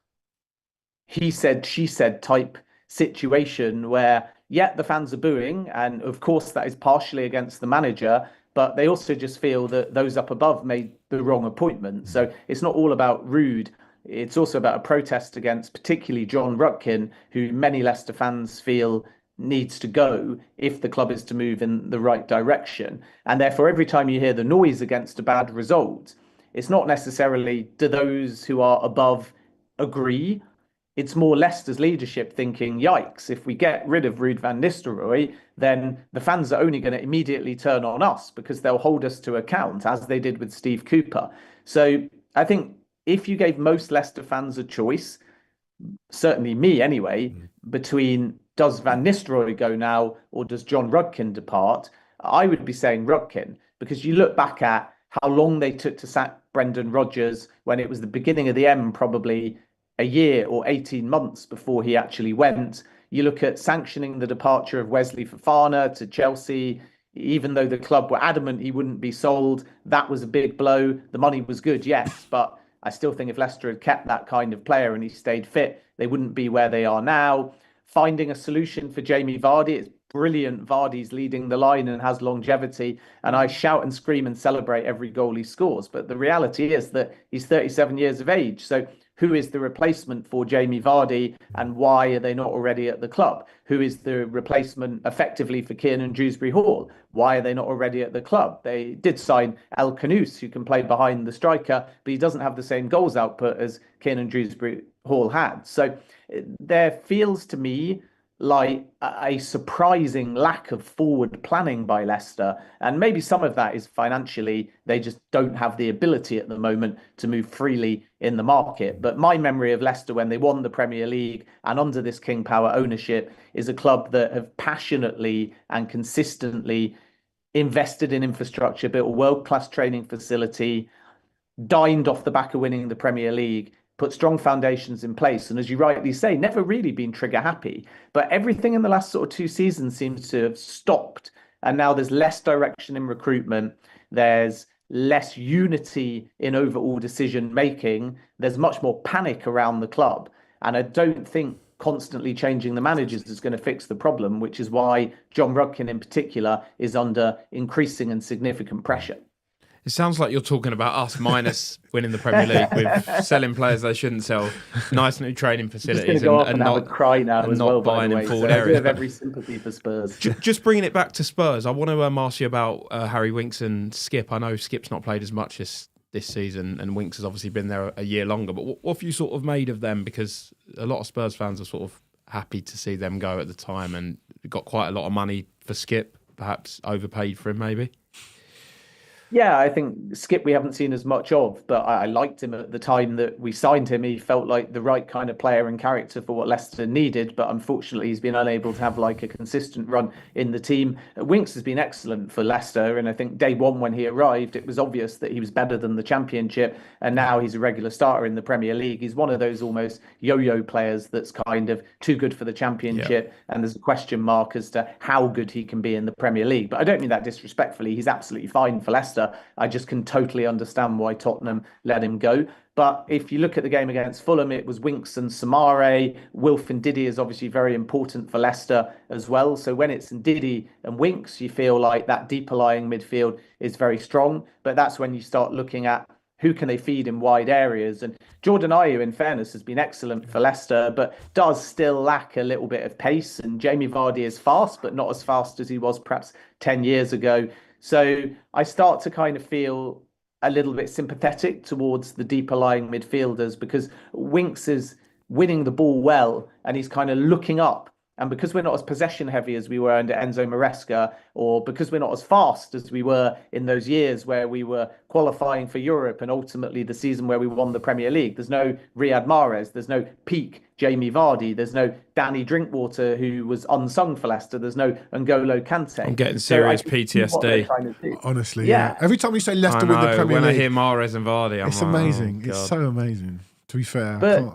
he said, she said type situation where yet the fans are booing, and of course that is partially against the manager, but they also just feel that those up above made the wrong appointment. So it's not all about Rude. It's also about a protest against particularly John Rutkin, who many Leicester fans feel needs to go if the club is to move in the right direction. And therefore, every time you hear the noise against a bad result, it's not necessarily do those who are above agree. It's more Leicester's leadership thinking, yikes, if we get rid of Ruud van Nistelrooy, then the fans are only going to immediately turn on us because they'll hold us to account, as they did with Steve Cooper. So I think if you gave most Leicester fans a choice, certainly me anyway, between does Van Nistelrooy go now or does John Rudkin depart, I would be saying Rudkin, because you look back at how long they took to sack Brendan Rodgers when it was the beginning of the end, probably a year or 18 months before he actually went. You look at sanctioning the departure of Wesley Fofana to Chelsea, even though the club were adamant he wouldn't be sold. That was a big blow. The money was good, yes, but I still think if Leicester had kept that kind of player and he stayed fit, they wouldn't be where they are now. Finding a solution for Jamie Vardy, it's brilliant. Vardy's leading the line and has longevity, and I shout and scream and celebrate every goal he scores. But the reality is that he's 37 years of age. So who is the replacement for Jamie Vardy, and why are they not already at the club? Who is the replacement effectively for Kiernan Dewsbury-Hall? Why are they not already at the club? They did sign El Khanous, who can play behind the striker, but he doesn't have the same goals output as Kiernan Dewsbury-Hall had. So there feels to me like a surprising lack of forward planning by Leicester. And maybe some of that is financially, they just don't have the ability at the moment to move freely in the market. But my memory of Leicester when they won the Premier League and under this King Power ownership is a club that have passionately and consistently invested in infrastructure, built a world-class training facility, dined off the back of winning the Premier League, put strong foundations in place. And as you rightly say, never really been trigger happy. But everything in the last sort of 2 seasons seems to have stopped. And now there's less direction in recruitment. There's less unity in overall decision making. There's much more panic around the club. And I don't think constantly changing the managers is going to fix the problem, which is why John Rudkin in particular is under increasing and significant pressure. It sounds like you're talking about us minus winning the Premier League with selling players they shouldn't sell, nice new training facilities, and not cry now and as not well, buying by the in way. forward So I do areas. have every sympathy for Spurs. Just bringing it back to Spurs, I want to ask you about Harry Winks and Skip. I know Skip's not played as much this season, and Winks has obviously been there a year longer. But what have you sort of made of them? Because a lot of Spurs fans are sort of happy to see them go at the time, and got quite a lot of money for Skip, perhaps overpaid for him, maybe. Yeah, I think Skip we haven't seen as much of, but I liked him at the time that we signed him. He felt like the right kind of player and character for what Leicester needed, but unfortunately he's been unable to have like a consistent run in the team. Winks has been excellent for Leicester, and I think day one when he arrived, it was obvious that he was better than the Championship, and now he's a regular starter in the Premier League. He's one of those almost yo-yo players that's kind of too good for the Championship, and there's a question mark as to how good he can be in the Premier League. But I don't mean that disrespectfully. He's absolutely fine for Leicester. I just can totally understand why Tottenham let him go. But if you look at the game against Fulham, it was Winks and Samare. Wilf and Ndidi is obviously very important for Leicester as well. So when it's Ndidi and Winks, you feel like that deeper lying midfield is very strong. But that's when you start looking at who can they feed in wide areas. And Jordan Ayew, in fairness, has been excellent for Leicester, but does still lack a little bit of pace. And Jamie Vardy is fast, but not as fast as he was perhaps 10 years ago. So I start to kind of feel a little bit sympathetic towards the deeper lying midfielders, because Winks is winning the ball well and he's kind of looking up. And because we're not as possession heavy as we were under Enzo Maresca, or because we're not as fast as we were in those years where we were qualifying for Europe and ultimately the season where we won the Premier League, there's no Riyad Mahrez, there's no peak Jamie Vardy, there's no Danny Drinkwater, who was unsung for Leicester, there's no N'Golo Kante. I'm getting serious PTSD. Honestly, yeah. Every time you say Leicester win the Premier League, when I hear Mahrez and Vardy, it's like, amazing. Oh, it's so amazing. To be fair, but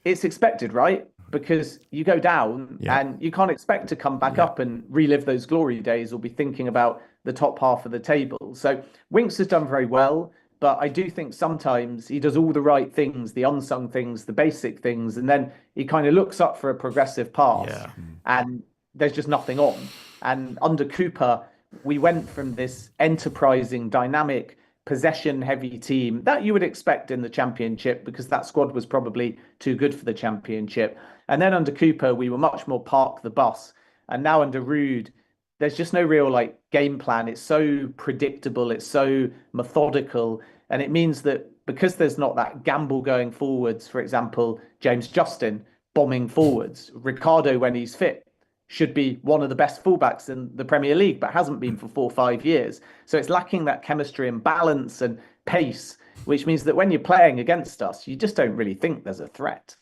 it's expected, right? Because you go down and you can't expect to come back up and relive those glory days or be thinking about the top half of the table. So Winks has done very well, But I do think sometimes he does all the right things, the unsung things, the basic things, and then he kind of looks up for a progressive pass, Yeah. and there's just nothing on. And under Cooper, we went from this enterprising, dynamic, possession-heavy team that you would expect in the Championship, because that squad was probably too good for the Championship. And then under Cooper, we were much more park the bus. And now under Rude, there's just no real like game plan. It's so predictable, it's so methodical, and it means that because there's not that gamble going forwards, for example, James Justin bombing forwards, Ricardo when he's fit should be one of the best fullbacks in the Premier League, but hasn't been for 4 or 5 years. So it's lacking that chemistry and balance and pace, which means that when you're playing against us, you just don't really think there's a threat.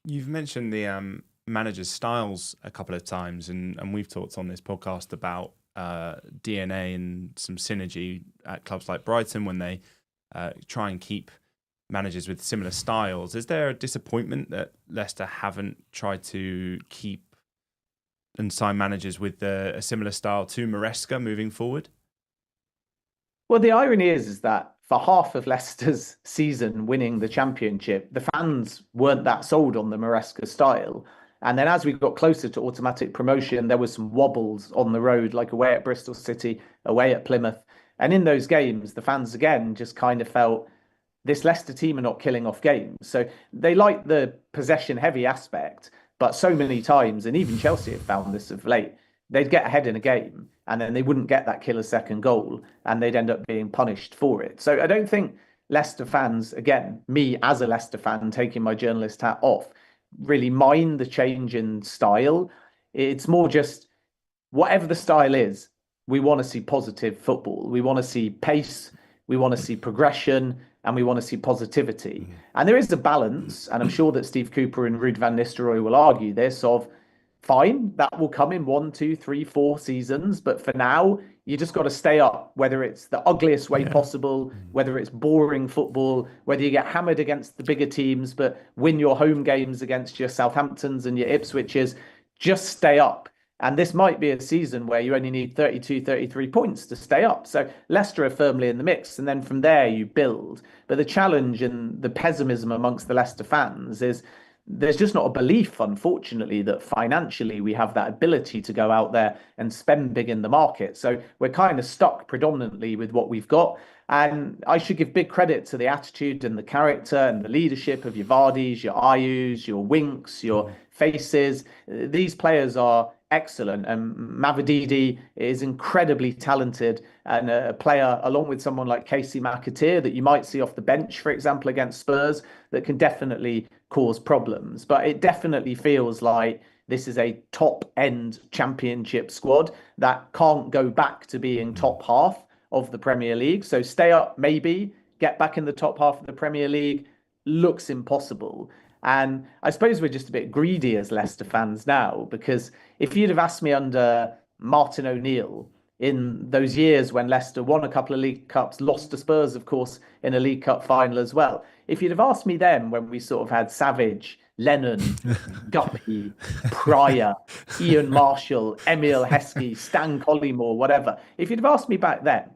You've mentioned the managers' styles a couple of times, and we've talked on this podcast about DNA and some synergy at clubs like Brighton when they try and keep managers with similar styles. Is there a disappointment that Leicester haven't tried to keep and sign managers with a similar style to Maresca moving forward? Well, the irony is that for half of Leicester's season winning the Championship, the fans weren't that sold on the Maresca style. And then as we got closer to automatic promotion, there was some wobbles on the road, like away at Bristol City, away at Plymouth. And in those games, the fans again just kind of felt this Leicester team are not killing off games. So they like the possession heavy aspect, but so many times, and even Chelsea have found this of late, they'd get ahead in a game and then they wouldn't get that killer second goal and they'd end up being punished for it. So I don't think Leicester fans, again, me as a Leicester fan, taking my journalist hat off, really mind the change in style. It's more just whatever the style is, we want to see positive football. We want to see pace, we want to see progression, and we want to see positivity. And there is a balance, and I'm sure that Steve Cooper and Ruud van Nistelrooy will argue this, of fine, that will come in 1, 2, 3, 4 seasons, but for now, you just got to stay up, whether it's the ugliest way possible, whether it's boring football, whether you get hammered against the bigger teams, but win your home games against your Southamptons and your Ipswiches, just stay up. And this might be a season where you only need 32, 33 points to stay up. So Leicester are firmly in the mix. And then from there you build. But the challenge and the pessimism amongst the Leicester fans is there's just not a belief, unfortunately, that financially we have that ability to go out there and spend big in the market. So we're kind of stuck predominantly with what we've got. And I should give big credit to the attitude and the character and the leadership of your Vardys, your Ayus, your Winks, your Faces. These players are excellent, and Mavididi is incredibly talented and a player along with someone like Casey McAteer that you might see off the bench, for example, against Spurs, that can definitely cause problems. But it definitely feels like this is a top end Championship squad that can't go back to being top half of the Premier League. So stay up, maybe get back in the top half of the Premier League looks impossible. And I suppose we're just a bit greedy as Leicester fans now, because if you'd have asked me under Martin O'Neill in those years when Leicester won a couple of League Cups, lost to Spurs, of course, in a League Cup final as well. If you'd have asked me then, when we sort of had Savage, Lennon, Guppy, Pryor, Ian Marshall, Emile Heskey, Stan Collymore, whatever. If you'd have asked me back then,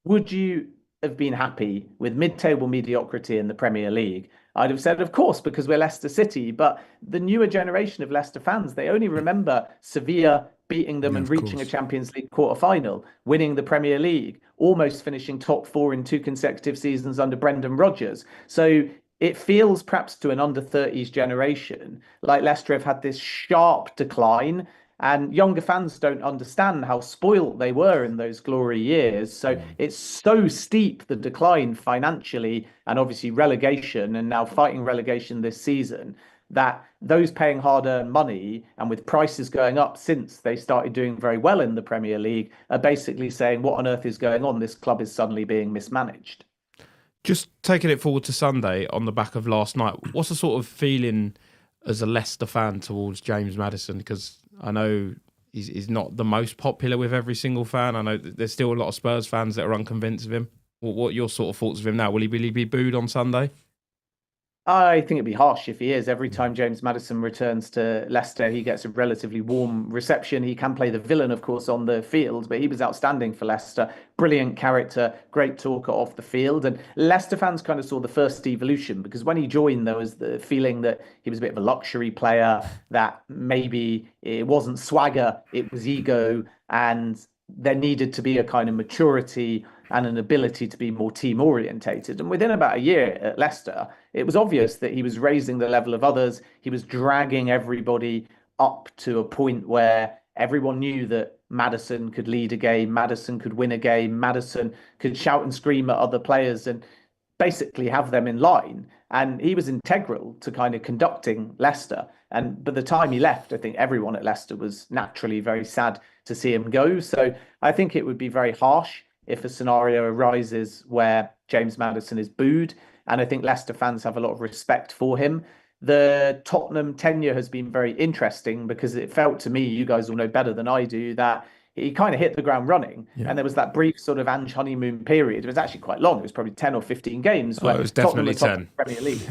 would you have been happy with mid-table mediocrity in the Premier League? I'd have said, of course, because we're Leicester City. But the newer generation of Leicester fans, they only remember Sevilla beating them and reaching a Champions League quarter-final, winning the Premier League, almost finishing top 4 in 2 consecutive seasons under Brendan Rodgers. So it feels perhaps to an under-30s generation like Leicester have had this sharp decline, and younger fans don't understand how spoilt they were in those glory years. So it's so steep, the decline financially, and obviously relegation, and now fighting relegation this season, that those paying hard-earned money, and with prices going up since they started doing very well in the Premier League, are basically saying, what on earth is going on? This club is suddenly being mismanaged. Just taking it forward to Sunday on the back of last night, what's the sort of feeling as a Leicester fan towards James Maddison? Because I know he's not the most popular with every single fan. I know there's still a lot of Spurs fans that are unconvinced of him. What are your sort of thoughts of him now? Will he be booed on Sunday? I think it'd be harsh if he is. Every time James Maddison returns to Leicester, he gets a relatively warm reception. He can play the villain, of course, on the field, but he was outstanding for Leicester. Brilliant character, great talker off the field. And Leicester fans kind of saw the first evolution, because when he joined, there was the feeling that he was a bit of a luxury player, that maybe it wasn't swagger, it was ego, and there needed to be a kind of maturity and an ability to be more team orientated. And within about a year at Leicester, it was obvious that he was raising the level of others. He was dragging everybody up to a point where everyone knew that Maddison could lead a game, Maddison could win a game, Maddison could shout and scream at other players and basically have them in line. And he was integral to kind of conducting Leicester. And by the time he left, I think everyone at Leicester was naturally very sad to see him go. So I think it would be very harsh if a scenario arises where James Maddison is booed. And I think Leicester fans have a lot of respect for him. The Tottenham tenure has been very interesting, because it felt to me, you guys all know better than I do, that he kind of hit the ground running. Yeah. And there was that brief sort of Ange honeymoon period. It was actually quite long. It was probably 10 or 15 games. It was definitely 10. Premier League.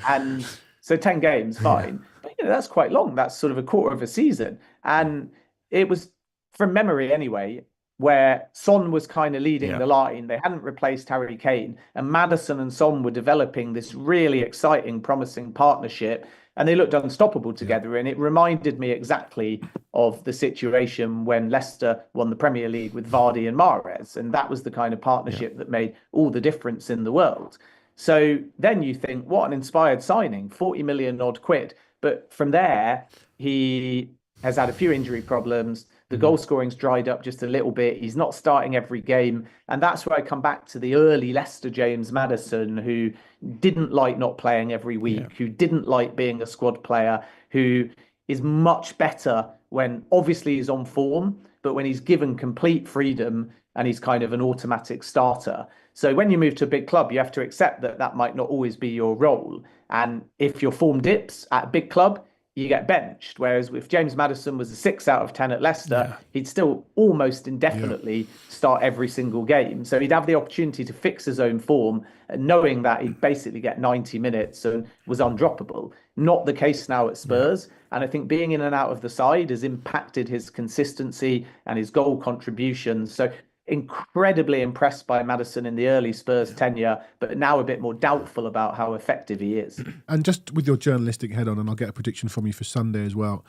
And so 10 games, fine. But that's quite long. That's sort of a quarter of a season. And it was, from memory anyway, where Son was kind of leading the line. They hadn't replaced Harry Kane, and Maddison and Son were developing this really exciting, promising partnership, and they looked unstoppable together. And it reminded me exactly of the situation when Leicester won the Premier League with Vardy and Mahrez, and that was the kind of partnership that made all the difference in the world. So then you think, what an inspired signing, 40 million odd quid. But from there, he has had a few injury problems. The goal scoring's dried up just a little bit. He's not starting every game. And that's where I come back to the early Leicester James Maddison, who didn't like not playing every week, who didn't like being a squad player, who is much better when obviously he's on form, but when he's given complete freedom and he's kind of an automatic starter. So when you move to a big club, you have to accept that that might not always be your role. And if your form dips at a big club, you get benched. Whereas if James Maddison was a 6 out of 10 at Leicester, he'd still almost indefinitely start every single game. So he'd have the opportunity to fix his own form, knowing that he'd basically get 90 minutes and was undroppable. Not the case now at Spurs. And I think being in and out of the side has impacted his consistency and his goal contributions. So incredibly impressed by Maddison in the early Spurs tenure, but now a bit more doubtful about how effective he is. And just with your journalistic head on, and I'll get a prediction from you for Sunday as well.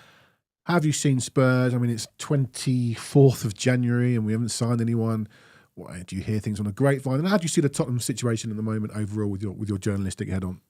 Have you seen Spurs? I mean, it's 24th of January and we haven't signed anyone. Do you hear things on a grapevine? And how do you see the Tottenham situation at the moment overall with your journalistic head on?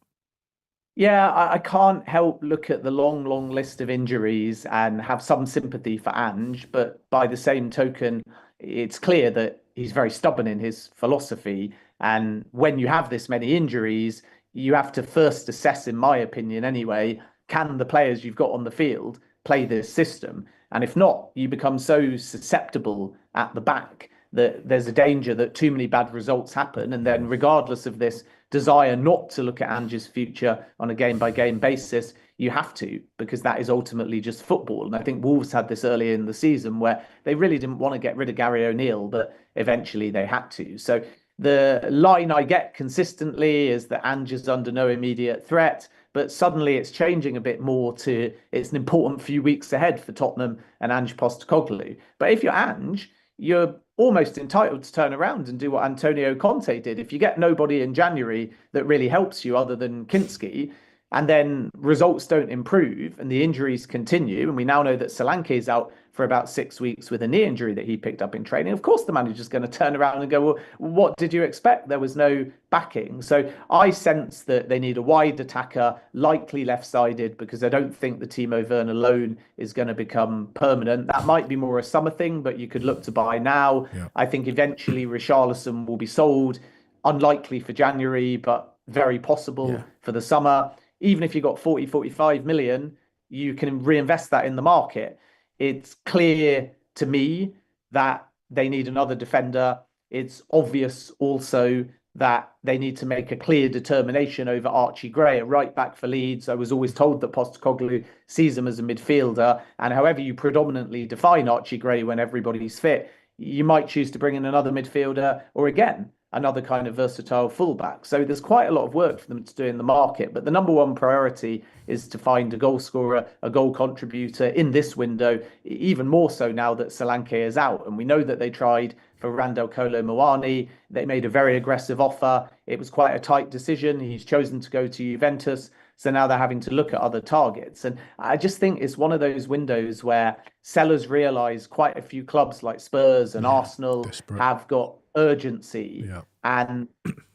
Yeah, I can't help look at the long list of injuries and have some sympathy for Ange, but by the same token, it's clear that he's very stubborn in his philosophy. And when you have this many injuries, you have to first assess, in my opinion anyway, can the players you've got on the field play this system? And if not, you become so susceptible at the back that there's a danger that too many bad results happen. And then regardless of this desire not to look at Ange's future on a game-by-game basis, you have to, because that is ultimately just football. And I think Wolves had this earlier in the season where they really didn't want to get rid of Gary O'Neill, but eventually they had to. So the line I get consistently is that Ange is under no immediate threat, but suddenly it's changing a bit more to it's an important few weeks ahead for Tottenham and Ange Postecoglou. But if you're Ange, you're almost entitled to turn around and do what Antonio Conte did. If you get nobody in January that really helps you other than Kinski, and then results don't improve and the injuries continue, and we now know that Solanke is out for about 6 weeks with a knee injury that he picked up in training, of course the manager's going to turn around and go, well, what did you expect? There was no backing. So I sense that they need a wide attacker, likely left-sided, because I don't think the Timo Werner loan is going to become permanent. That might be more a summer thing, but you could look to buy now. Yeah. I think eventually Richarlison will be sold, unlikely for January, but very possible for the summer. Even if you got 40, 45 million, you can reinvest that in the market. It's clear to me that they need another defender. It's obvious also that they need to make a clear determination over Archie Gray, a right back for Leeds. I was always told that Postecoglou sees him as a midfielder. And however you predominantly define Archie Gray when everybody's fit, you might choose to bring in another midfielder or again, another kind of versatile fullback. So there's quite a lot of work for them to do in the market. But the number one priority is to find a goal scorer, a goal contributor in this window, even more so now that Solanke is out. And we know that they tried for Randell Kolo Muani. They made a very aggressive offer. It was quite a tight decision. He's chosen to go to Juventus. So now they're having to look at other targets. And I just think it's one of those windows where sellers realize quite a few clubs like Spurs and Arsenal have got urgency. Yeah. And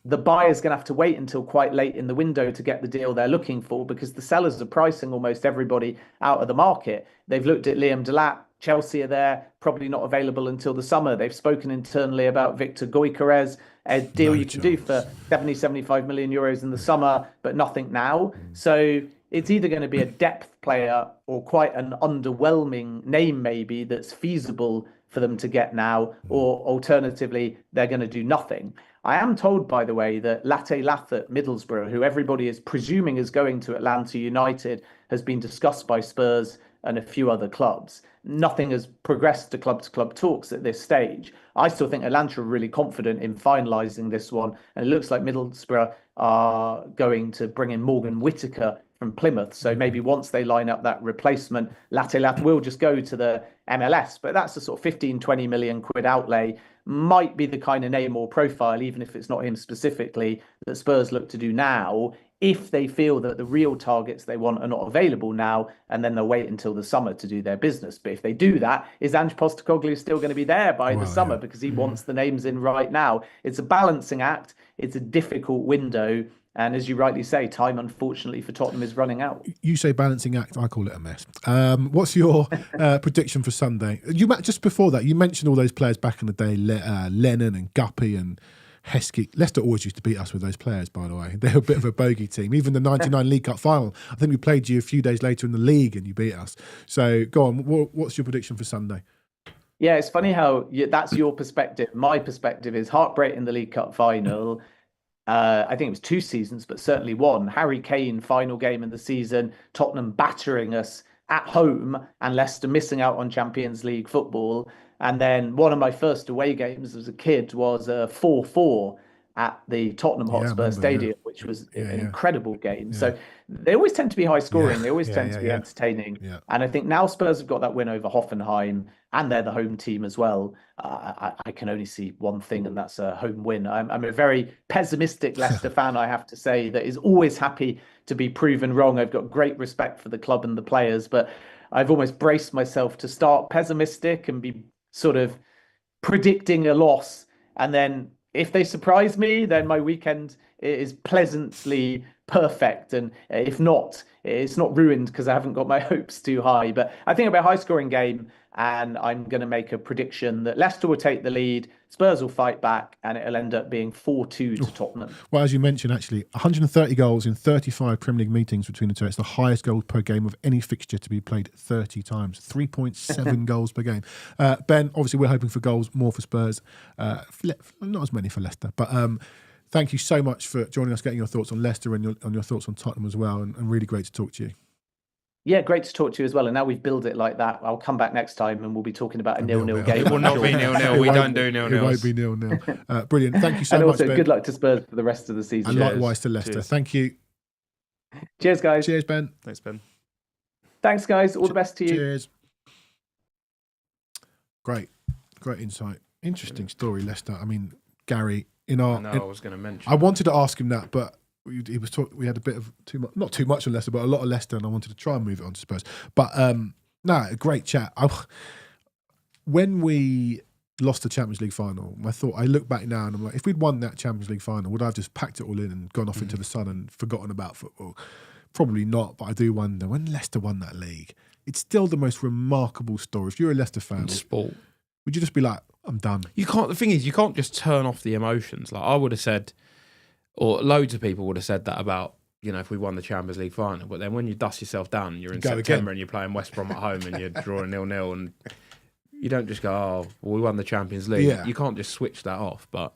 the buyer's going to have to wait until quite late in the window to get the deal they're looking for, because the sellers are pricing almost everybody out of the market. They've looked at Liam Delap. Chelsea are there, probably not available until the summer. They've spoken internally about Victor Gyökeres, a deal you can do for 70, 75 million euros in the summer, but nothing now. So it's either going to be a depth player or quite an underwhelming name maybe that's feasible for them to get now, or alternatively, they're going to do nothing. I am told, by the way, that Latte Lath at Middlesbrough, who everybody is presuming is going to Atlanta United, has been discussed by Spurs and a few other clubs. Nothing has progressed to club talks at this stage. I still think Atlanta are really confident in finalising this one. And it looks like Middlesbrough are going to bring in Morgan Whittaker from Plymouth. So maybe once they line up that replacement, Latte Lath will just go to the MLS. But that's a sort of 15, 20 million quid outlay. Might be the kind of name or profile, even if it's not him specifically, that Spurs look to do now, if they feel that the real targets they want are not available now, and then they'll wait until the summer to do their business. But if they do that, is Ange Postecoglou still going to be there by the summer because he wants the names in right now? It's a balancing act. It's a difficult window. And as you rightly say, time, unfortunately, for Tottenham is running out. You say balancing act, I call it a mess. What's your prediction for Sunday? Just before that, you mentioned all those players back in the day, Lennon and Guppy and Heskey. Leicester always used to beat us with those players, by the way. They were a bit of a bogey team. Even the 99 League Cup final, I think we played you a few days later in the league and you beat us. So go on, what's your prediction for Sunday? Yeah, it's funny how that's your perspective. My perspective is heartbreak in the League Cup final. I think it was 2 seasons, but certainly one. Harry Kane, final game in the season, Tottenham battering us at home and Leicester missing out on Champions League football. And then one of my first away games as a kid was a 4-4 at the Tottenham Hotspur Stadium, which was an incredible game. Yeah. So they always tend to be high scoring. They always tend to be entertaining. Yeah. And I think now Spurs have got that win over Hoffenheim, and they're the home team as well. I can only see one thing, and that's a home win. I'm a very pessimistic Leicester fan, I have to say, that is always happy to be proven wrong. I've got great respect for the club and the players, but I've almost braced myself to start pessimistic and be sort of predicting a loss. And then if they surprise me, then my weekend is pleasantly perfect. And if not, it's not ruined because I haven't got my hopes too high. But I think it'll be a high-scoring game, and I'm going to make a prediction that Leicester will take the lead, Spurs will fight back, and it'll end up being 4-2 to Tottenham. Well, as you mentioned, actually, 130 goals in 35 Premier League meetings between the two. It's the highest goals per game of any fixture to be played 30 times. 3.7 goals per game. Ben, obviously, we're hoping for goals, more for Spurs. Not as many for Leicester, but thank you so much for joining us, getting your thoughts on Leicester and your thoughts on Tottenham as well, and really great to talk to you. Yeah, great to talk to you as well. And now we've built it like that, I'll come back next time and we'll be talking about a 0-0 game. It will not be 0-0. We don't do 0-0. It won't be 0-0. Brilliant. Thank you so much, And also, Ben. good luck to Spurs for the rest of the season. And likewise to Leicester. Cheers. Thank you. Cheers, guys. Cheers, Ben. Thanks, Ben. Thanks, guys. All the best to you. Cheers. Great insight. Interesting story, Leicester. I mean, Gary, I was going to mention. I wanted to ask him that, but he was talking. We had a bit of not too much on Leicester, but a lot of Leicester, and I wanted to try and move it on to Spurs. But a great chat. When we lost the Champions League final, I look back now and I'm like, if we'd won that Champions League final, would I have just packed it all in and gone off into the sun and forgotten about football? Probably not. But I do wonder, when Leicester won that league, it's still the most remarkable story. If you're a Leicester fan, sport, would you just be like, I'm done? You can't. The thing is, you can't just turn off the emotions. Like I would have said, or loads of people would have said that about, if we won the Champions League final. But then when you dust yourself down, you're in September and you're playing West Brom at home and you're drawing 0-0, and you don't just go, we won the Champions League. Yeah. You can't just switch that off. But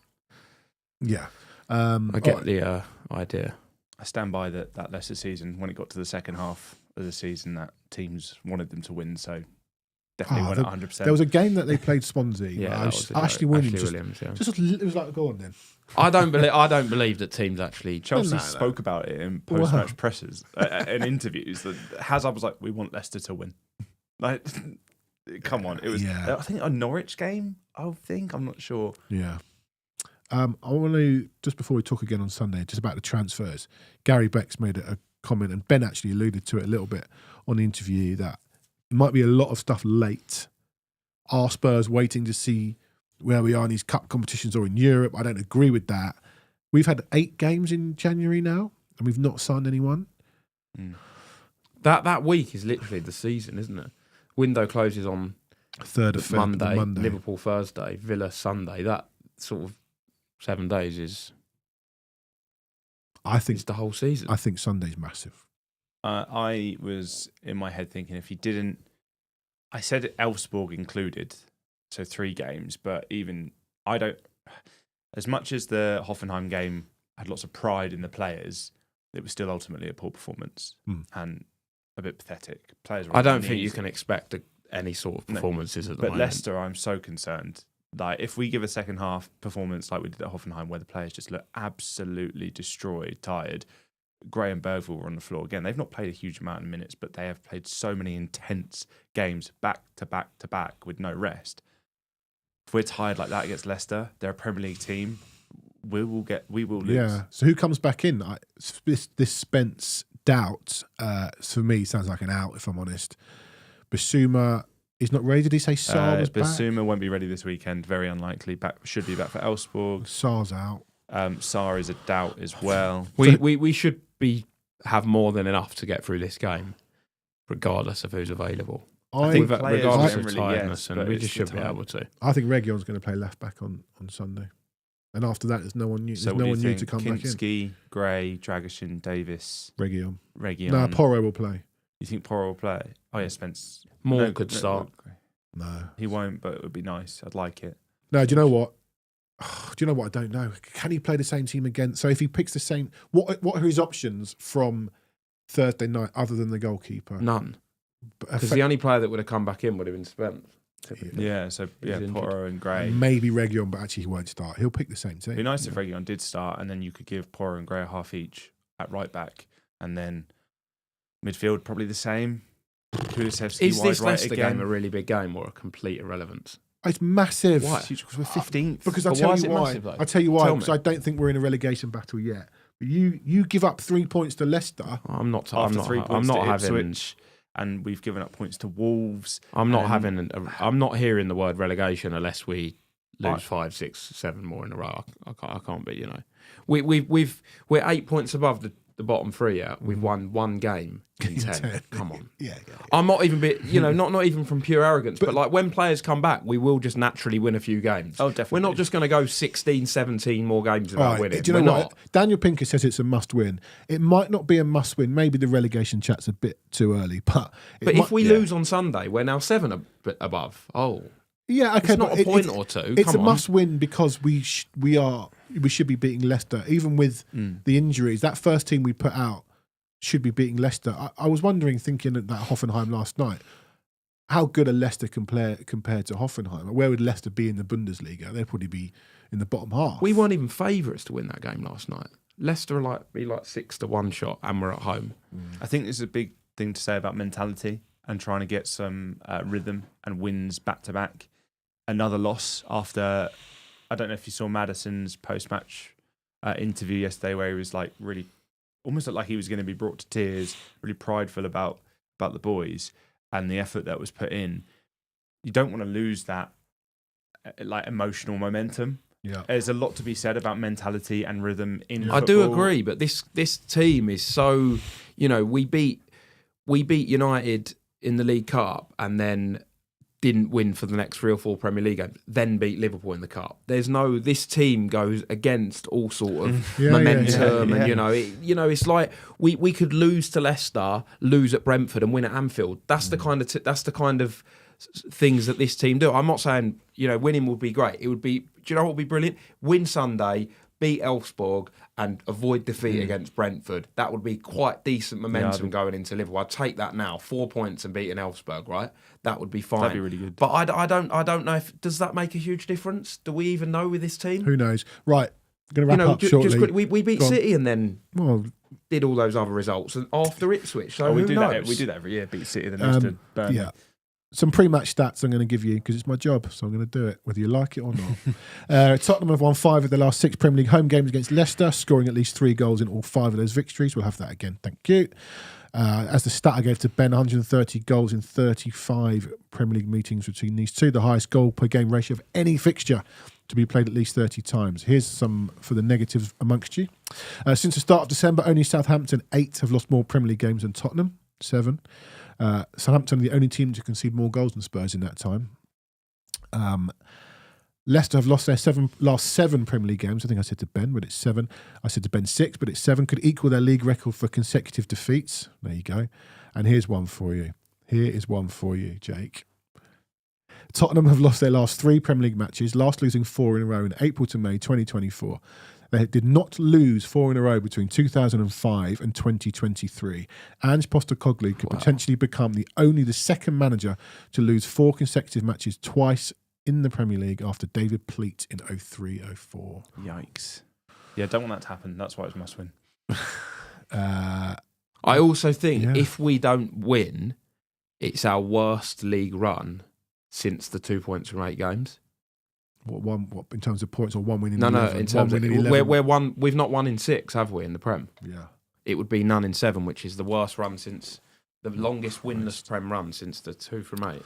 yeah, I get the idea. I stand by that Leicester season, when it got to the second half of the season, that teams wanted them to win. So Definitely won 100%. There was a game that they played Swansea. Yeah, that was Ashley Williams. Williams. Yeah. It was like, go on then. I don't believe that teams actually. Chelsea spoke about it in post-match presses and interviews. That Hazard was like, "We want Leicester to win." Like, come on, it was. Yeah. I think a Norwich game. I'm not sure. Yeah. I want to, just before we talk again on Sunday, just about the transfers. Gary Beck's made a comment, and Ben actually alluded to it a little bit on the interview, that it might be a lot of stuff late. Are Spurs waiting to see where we are in these cup competitions or in Europe? I don't agree with that. We've had 8 games in January now, and we've not signed anyone. Mm. That week is literally the season, isn't it? Window closes on 3rd of February, Monday. Liverpool Thursday, Villa Sunday. That sort of 7 days is. I think it's the whole season. I think Sunday's massive. I was in my head thinking, if he didn't, I said Elfsborg included, so 3 games, but even I don't. As much as the Hoffenheim game had lots of pride in the players, it was still ultimately a poor performance and a bit pathetic. Players. I don't think you can expect any sort of performances at the moment. But Leicester, I'm so concerned. Like, if we give a second half performance like we did at Hoffenheim, where the players just look absolutely destroyed, tired. Gray and Bergvall were on the floor again. They've not played a huge amount of minutes, but they have played so many intense games back to back to back with no rest. If we're tired like that against Leicester, they're a Premier League team. We will lose. Yeah. So who comes back in? This Spence doubt for me sounds like an out, if I'm honest. Basuma is not ready. Did he say Sarr was back? Basuma won't be ready this weekend. Very unlikely. Should be back for Elfsborg. Sarr's out. Sarr is a doubt as well. We should have more than enough to get through this game, regardless of who's available. I think regardless of really, tiredness, yes, and we just should be able to. I think Reguilon's going to play left back on Sunday, and after that, there's no one new. So there's no one new to come back in. Kinski, Gray, Dragusin, Davis, Reguilon. No, Porro will play. You think Porro will play? Oh yeah, Spence. Moore could start. No, he won't, but it would be nice. I'd like it. No, do you know what? Do you know what? I don't know. Can he play the same team again? So if he picks the same, what are his options from Thursday night other than the goalkeeper? None. Because the only player that would have come back in would have been Spence. Yeah, so Porro and Gray. Maybe Reguilon, but actually he won't start. He'll pick the same team. It'd be nice if Reguilon did start, and then you could give Porro and Gray a half each at right back, and then midfield probably the same. Kulusevski is this right Leicester again. game a really big game or a complete irrelevance? It's massive. Why? Because we're 15th. Because I'll tell you why. I'll tell you why. Because I don't think we're in a relegation battle yet. But you give up 3 points to Leicester. I'm not having. Ipswich, and we've given up points to Wolves. I'm not hearing the word relegation unless we lose 5, 6, 7 more in a row. I can't be. We're 8 points above the bottom 3. Yeah, we've won 1 game in 10. Come on. Yeah. I'm not even not even from pure arrogance, but like when players come back, we will just naturally win a few games. Oh, definitely. We're not just going to go 16, 17 more games without winning. Do you know what? Daniel Pinker says it's a must-win. It might not be a must-win. Maybe the relegation chat's a bit too early, but if we lose on Sunday, we're now 7 above. Oh, yeah, okay, it's not a point or two. It's a must-win because we should be beating Leicester, even with the injuries. That first team we put out should be beating Leicester. I was wondering, thinking at that Hoffenheim last night, how good are Leicester compared to Hoffenheim? Where would Leicester be in the Bundesliga? They'd probably be in the bottom half. We weren't even favourites to win that game last night. Leicester are be 6-1 shot, and we're at home. I think this is a big thing to say about mentality and trying to get some rhythm and wins back to back. Another loss after, I don't know if you saw Maddison's post-match interview yesterday, where he was like really, almost looked like he was going to be brought to tears, really prideful about the boys and the effort that was put in. You don't want to lose that like emotional momentum. Yeah, there's a lot to be said about mentality and rhythm in football. I do agree, but this team is so, we beat United in the League Cup and then didn't win for the next 3 or 4 Premier League games, then beat Liverpool in the Cup. This team goes against all sort of momentum, and it's like we could lose to Leicester, lose at Brentford, and win at Anfield. That's the kind of things that this team do. I'm not saying winning would be great. It would be. Do you know what would be brilliant? Win Sunday, beat Elfsborg and avoid defeat against Brentford. That would be quite decent momentum going into Liverpool. I'd take that now. 4 points and beating Elfsborg, right? That would be fine. That'd be really good. But I don't know if does that make a huge difference? Do we even know with this team? Who knows? Right, going to wrap up shortly. Just quickly, we beat City and then Well, did all those other results and after Ipswich. So we who do knows? that. We do that every year. Beat City, then lose to Burnley. yeah. Some pre-match stats I'm going to give you because it's my job, so I'm going to do it, whether you like it or not. Tottenham have won 5 of their last 6 Premier League home games against Leicester, scoring at least 3 goals in all 5 of those victories. We'll have that again. Thank you. As the stat I gave to Ben, 130 goals in 35 Premier League meetings between these two, the highest goal per game ratio of any fixture to be played at least 30 times. Here's some for the negatives amongst you. Since the start of December, only Southampton 8 have lost more Premier League games than Tottenham, 7. Southampton are the only team to concede more goals than Spurs in that time. Leicester have lost their last 7 Premier League games. I think I said to Ben, but it's 7. I said to Ben 6, but it's 7. Could equal their league record for consecutive defeats. There you go. And here's one for you. Here is one for you, Jake. Tottenham have lost their last 3 Premier League matches, last losing 4 in a row in April to May 2024. They did not lose 4 in a row between 2005 and 2023. Ange Postecoglou could potentially become the second manager to lose 4 consecutive matches twice in the Premier League after David Pleat in 03-04. Yikes. Yeah, don't want that to happen. That's why it's must win. I also think if we don't win, it's our worst league run since the 2 points from 8 games. What in terms of points or 1 win in no, 11? No, in terms of we've not won in 6, have we, in the Prem? Yeah. It would be none in 7, which is the worst run since the longest winless Prem run since the 2 from 8.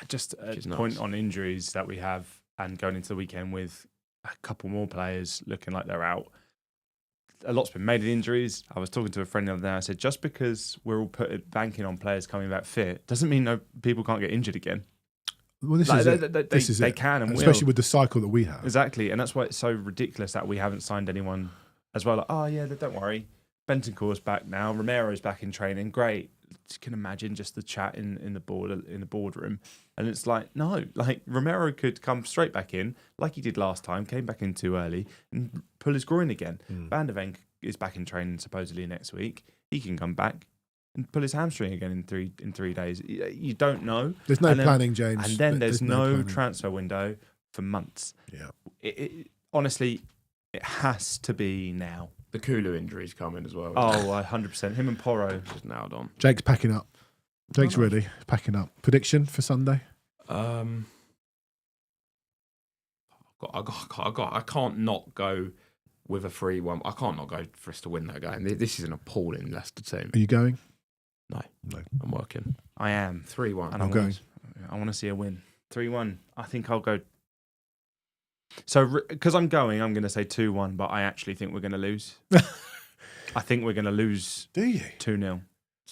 Just a point on injuries that we have and going into the weekend with a couple more players looking like they're out. A lot's been made of injuries. I was talking to a friend the other day. I said, just because we're all banking on players coming back fit doesn't mean people can't get injured again. Well, this is they it. can and especially will. with the cycle that we have. Exactly, and that's why it's so ridiculous that we haven't signed anyone as well. Like, oh yeah, don't worry, Bentancur's back now. Romero's back in training. Great. You can imagine just the chat in the boardroom, and it's like no, like Romero could come straight back in like he did last time. Came back in too early and pull his groin again. Van der Ven is back in training supposedly next week. He can come back and pull his hamstring again in 3 days. You don't know. There's no planning, James. And then there's no transfer window for months. Yeah. Honestly, it has to be now. The Kulu injury's coming as well. Oh, 100%. Him and Porro just nailed on. Jake's packing up. Jake's ready. Packing up. Prediction for Sunday? I can't not go with a 3-1. I can't not go for us to win that game. This is an appalling Leicester team. Are you going? No. I'm working. I am. 3-1. And I'm going. I want to see a win. 3-1. I think I'll go. So, because I'm going to say 2-1, but I actually think we're going to lose. I think we're going to lose. Do you? 2-0.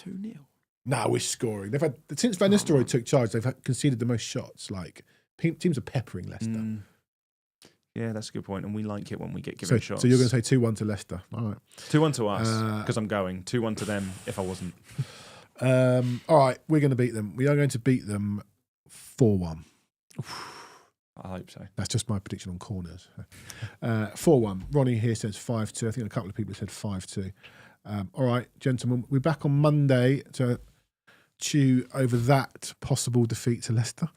2-0. No, we're scoring. They've had since Van Nistelrooy took charge. They've conceded the most shots. Like teams are peppering Leicester. Yeah, that's a good point, and we like it when we get given shots. So you're going to say 2-1 to Leicester. All right. 2-1 to us because I'm going. 2-1 to them if I wasn't. All right, we're going to beat them. We are going to beat them 4-1. I hope so. That's just my prediction on corners. 4-1. Ronnie here says 5-2. I think a couple of people said 5-2. All right, gentlemen, we're back on Monday to chew over that possible defeat to Leicester.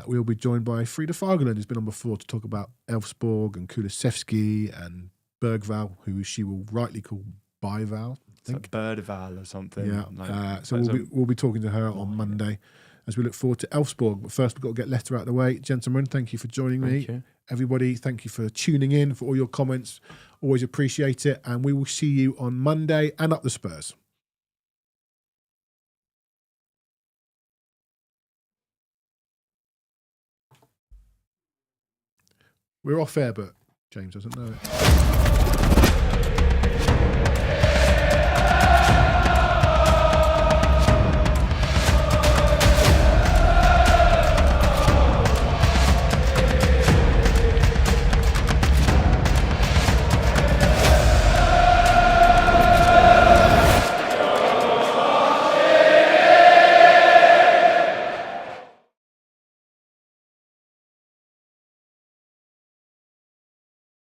We'll be joined by Frida Fagerlund, who's been on before, to talk about Elfsborg and Kulusevski and Bergval, who she will rightly call Bival. It's like Birdval or something. Yeah. So we'll be talking to her on Monday as we look forward to Elfsborg. But first, we've got to get Leicester out of the way. Gentlemen, thank you for joining me. You. Everybody, thank you for tuning in, for all your comments. Always appreciate it. And we will see you on Monday, and up the Spurs. We're off air, but James doesn't know it.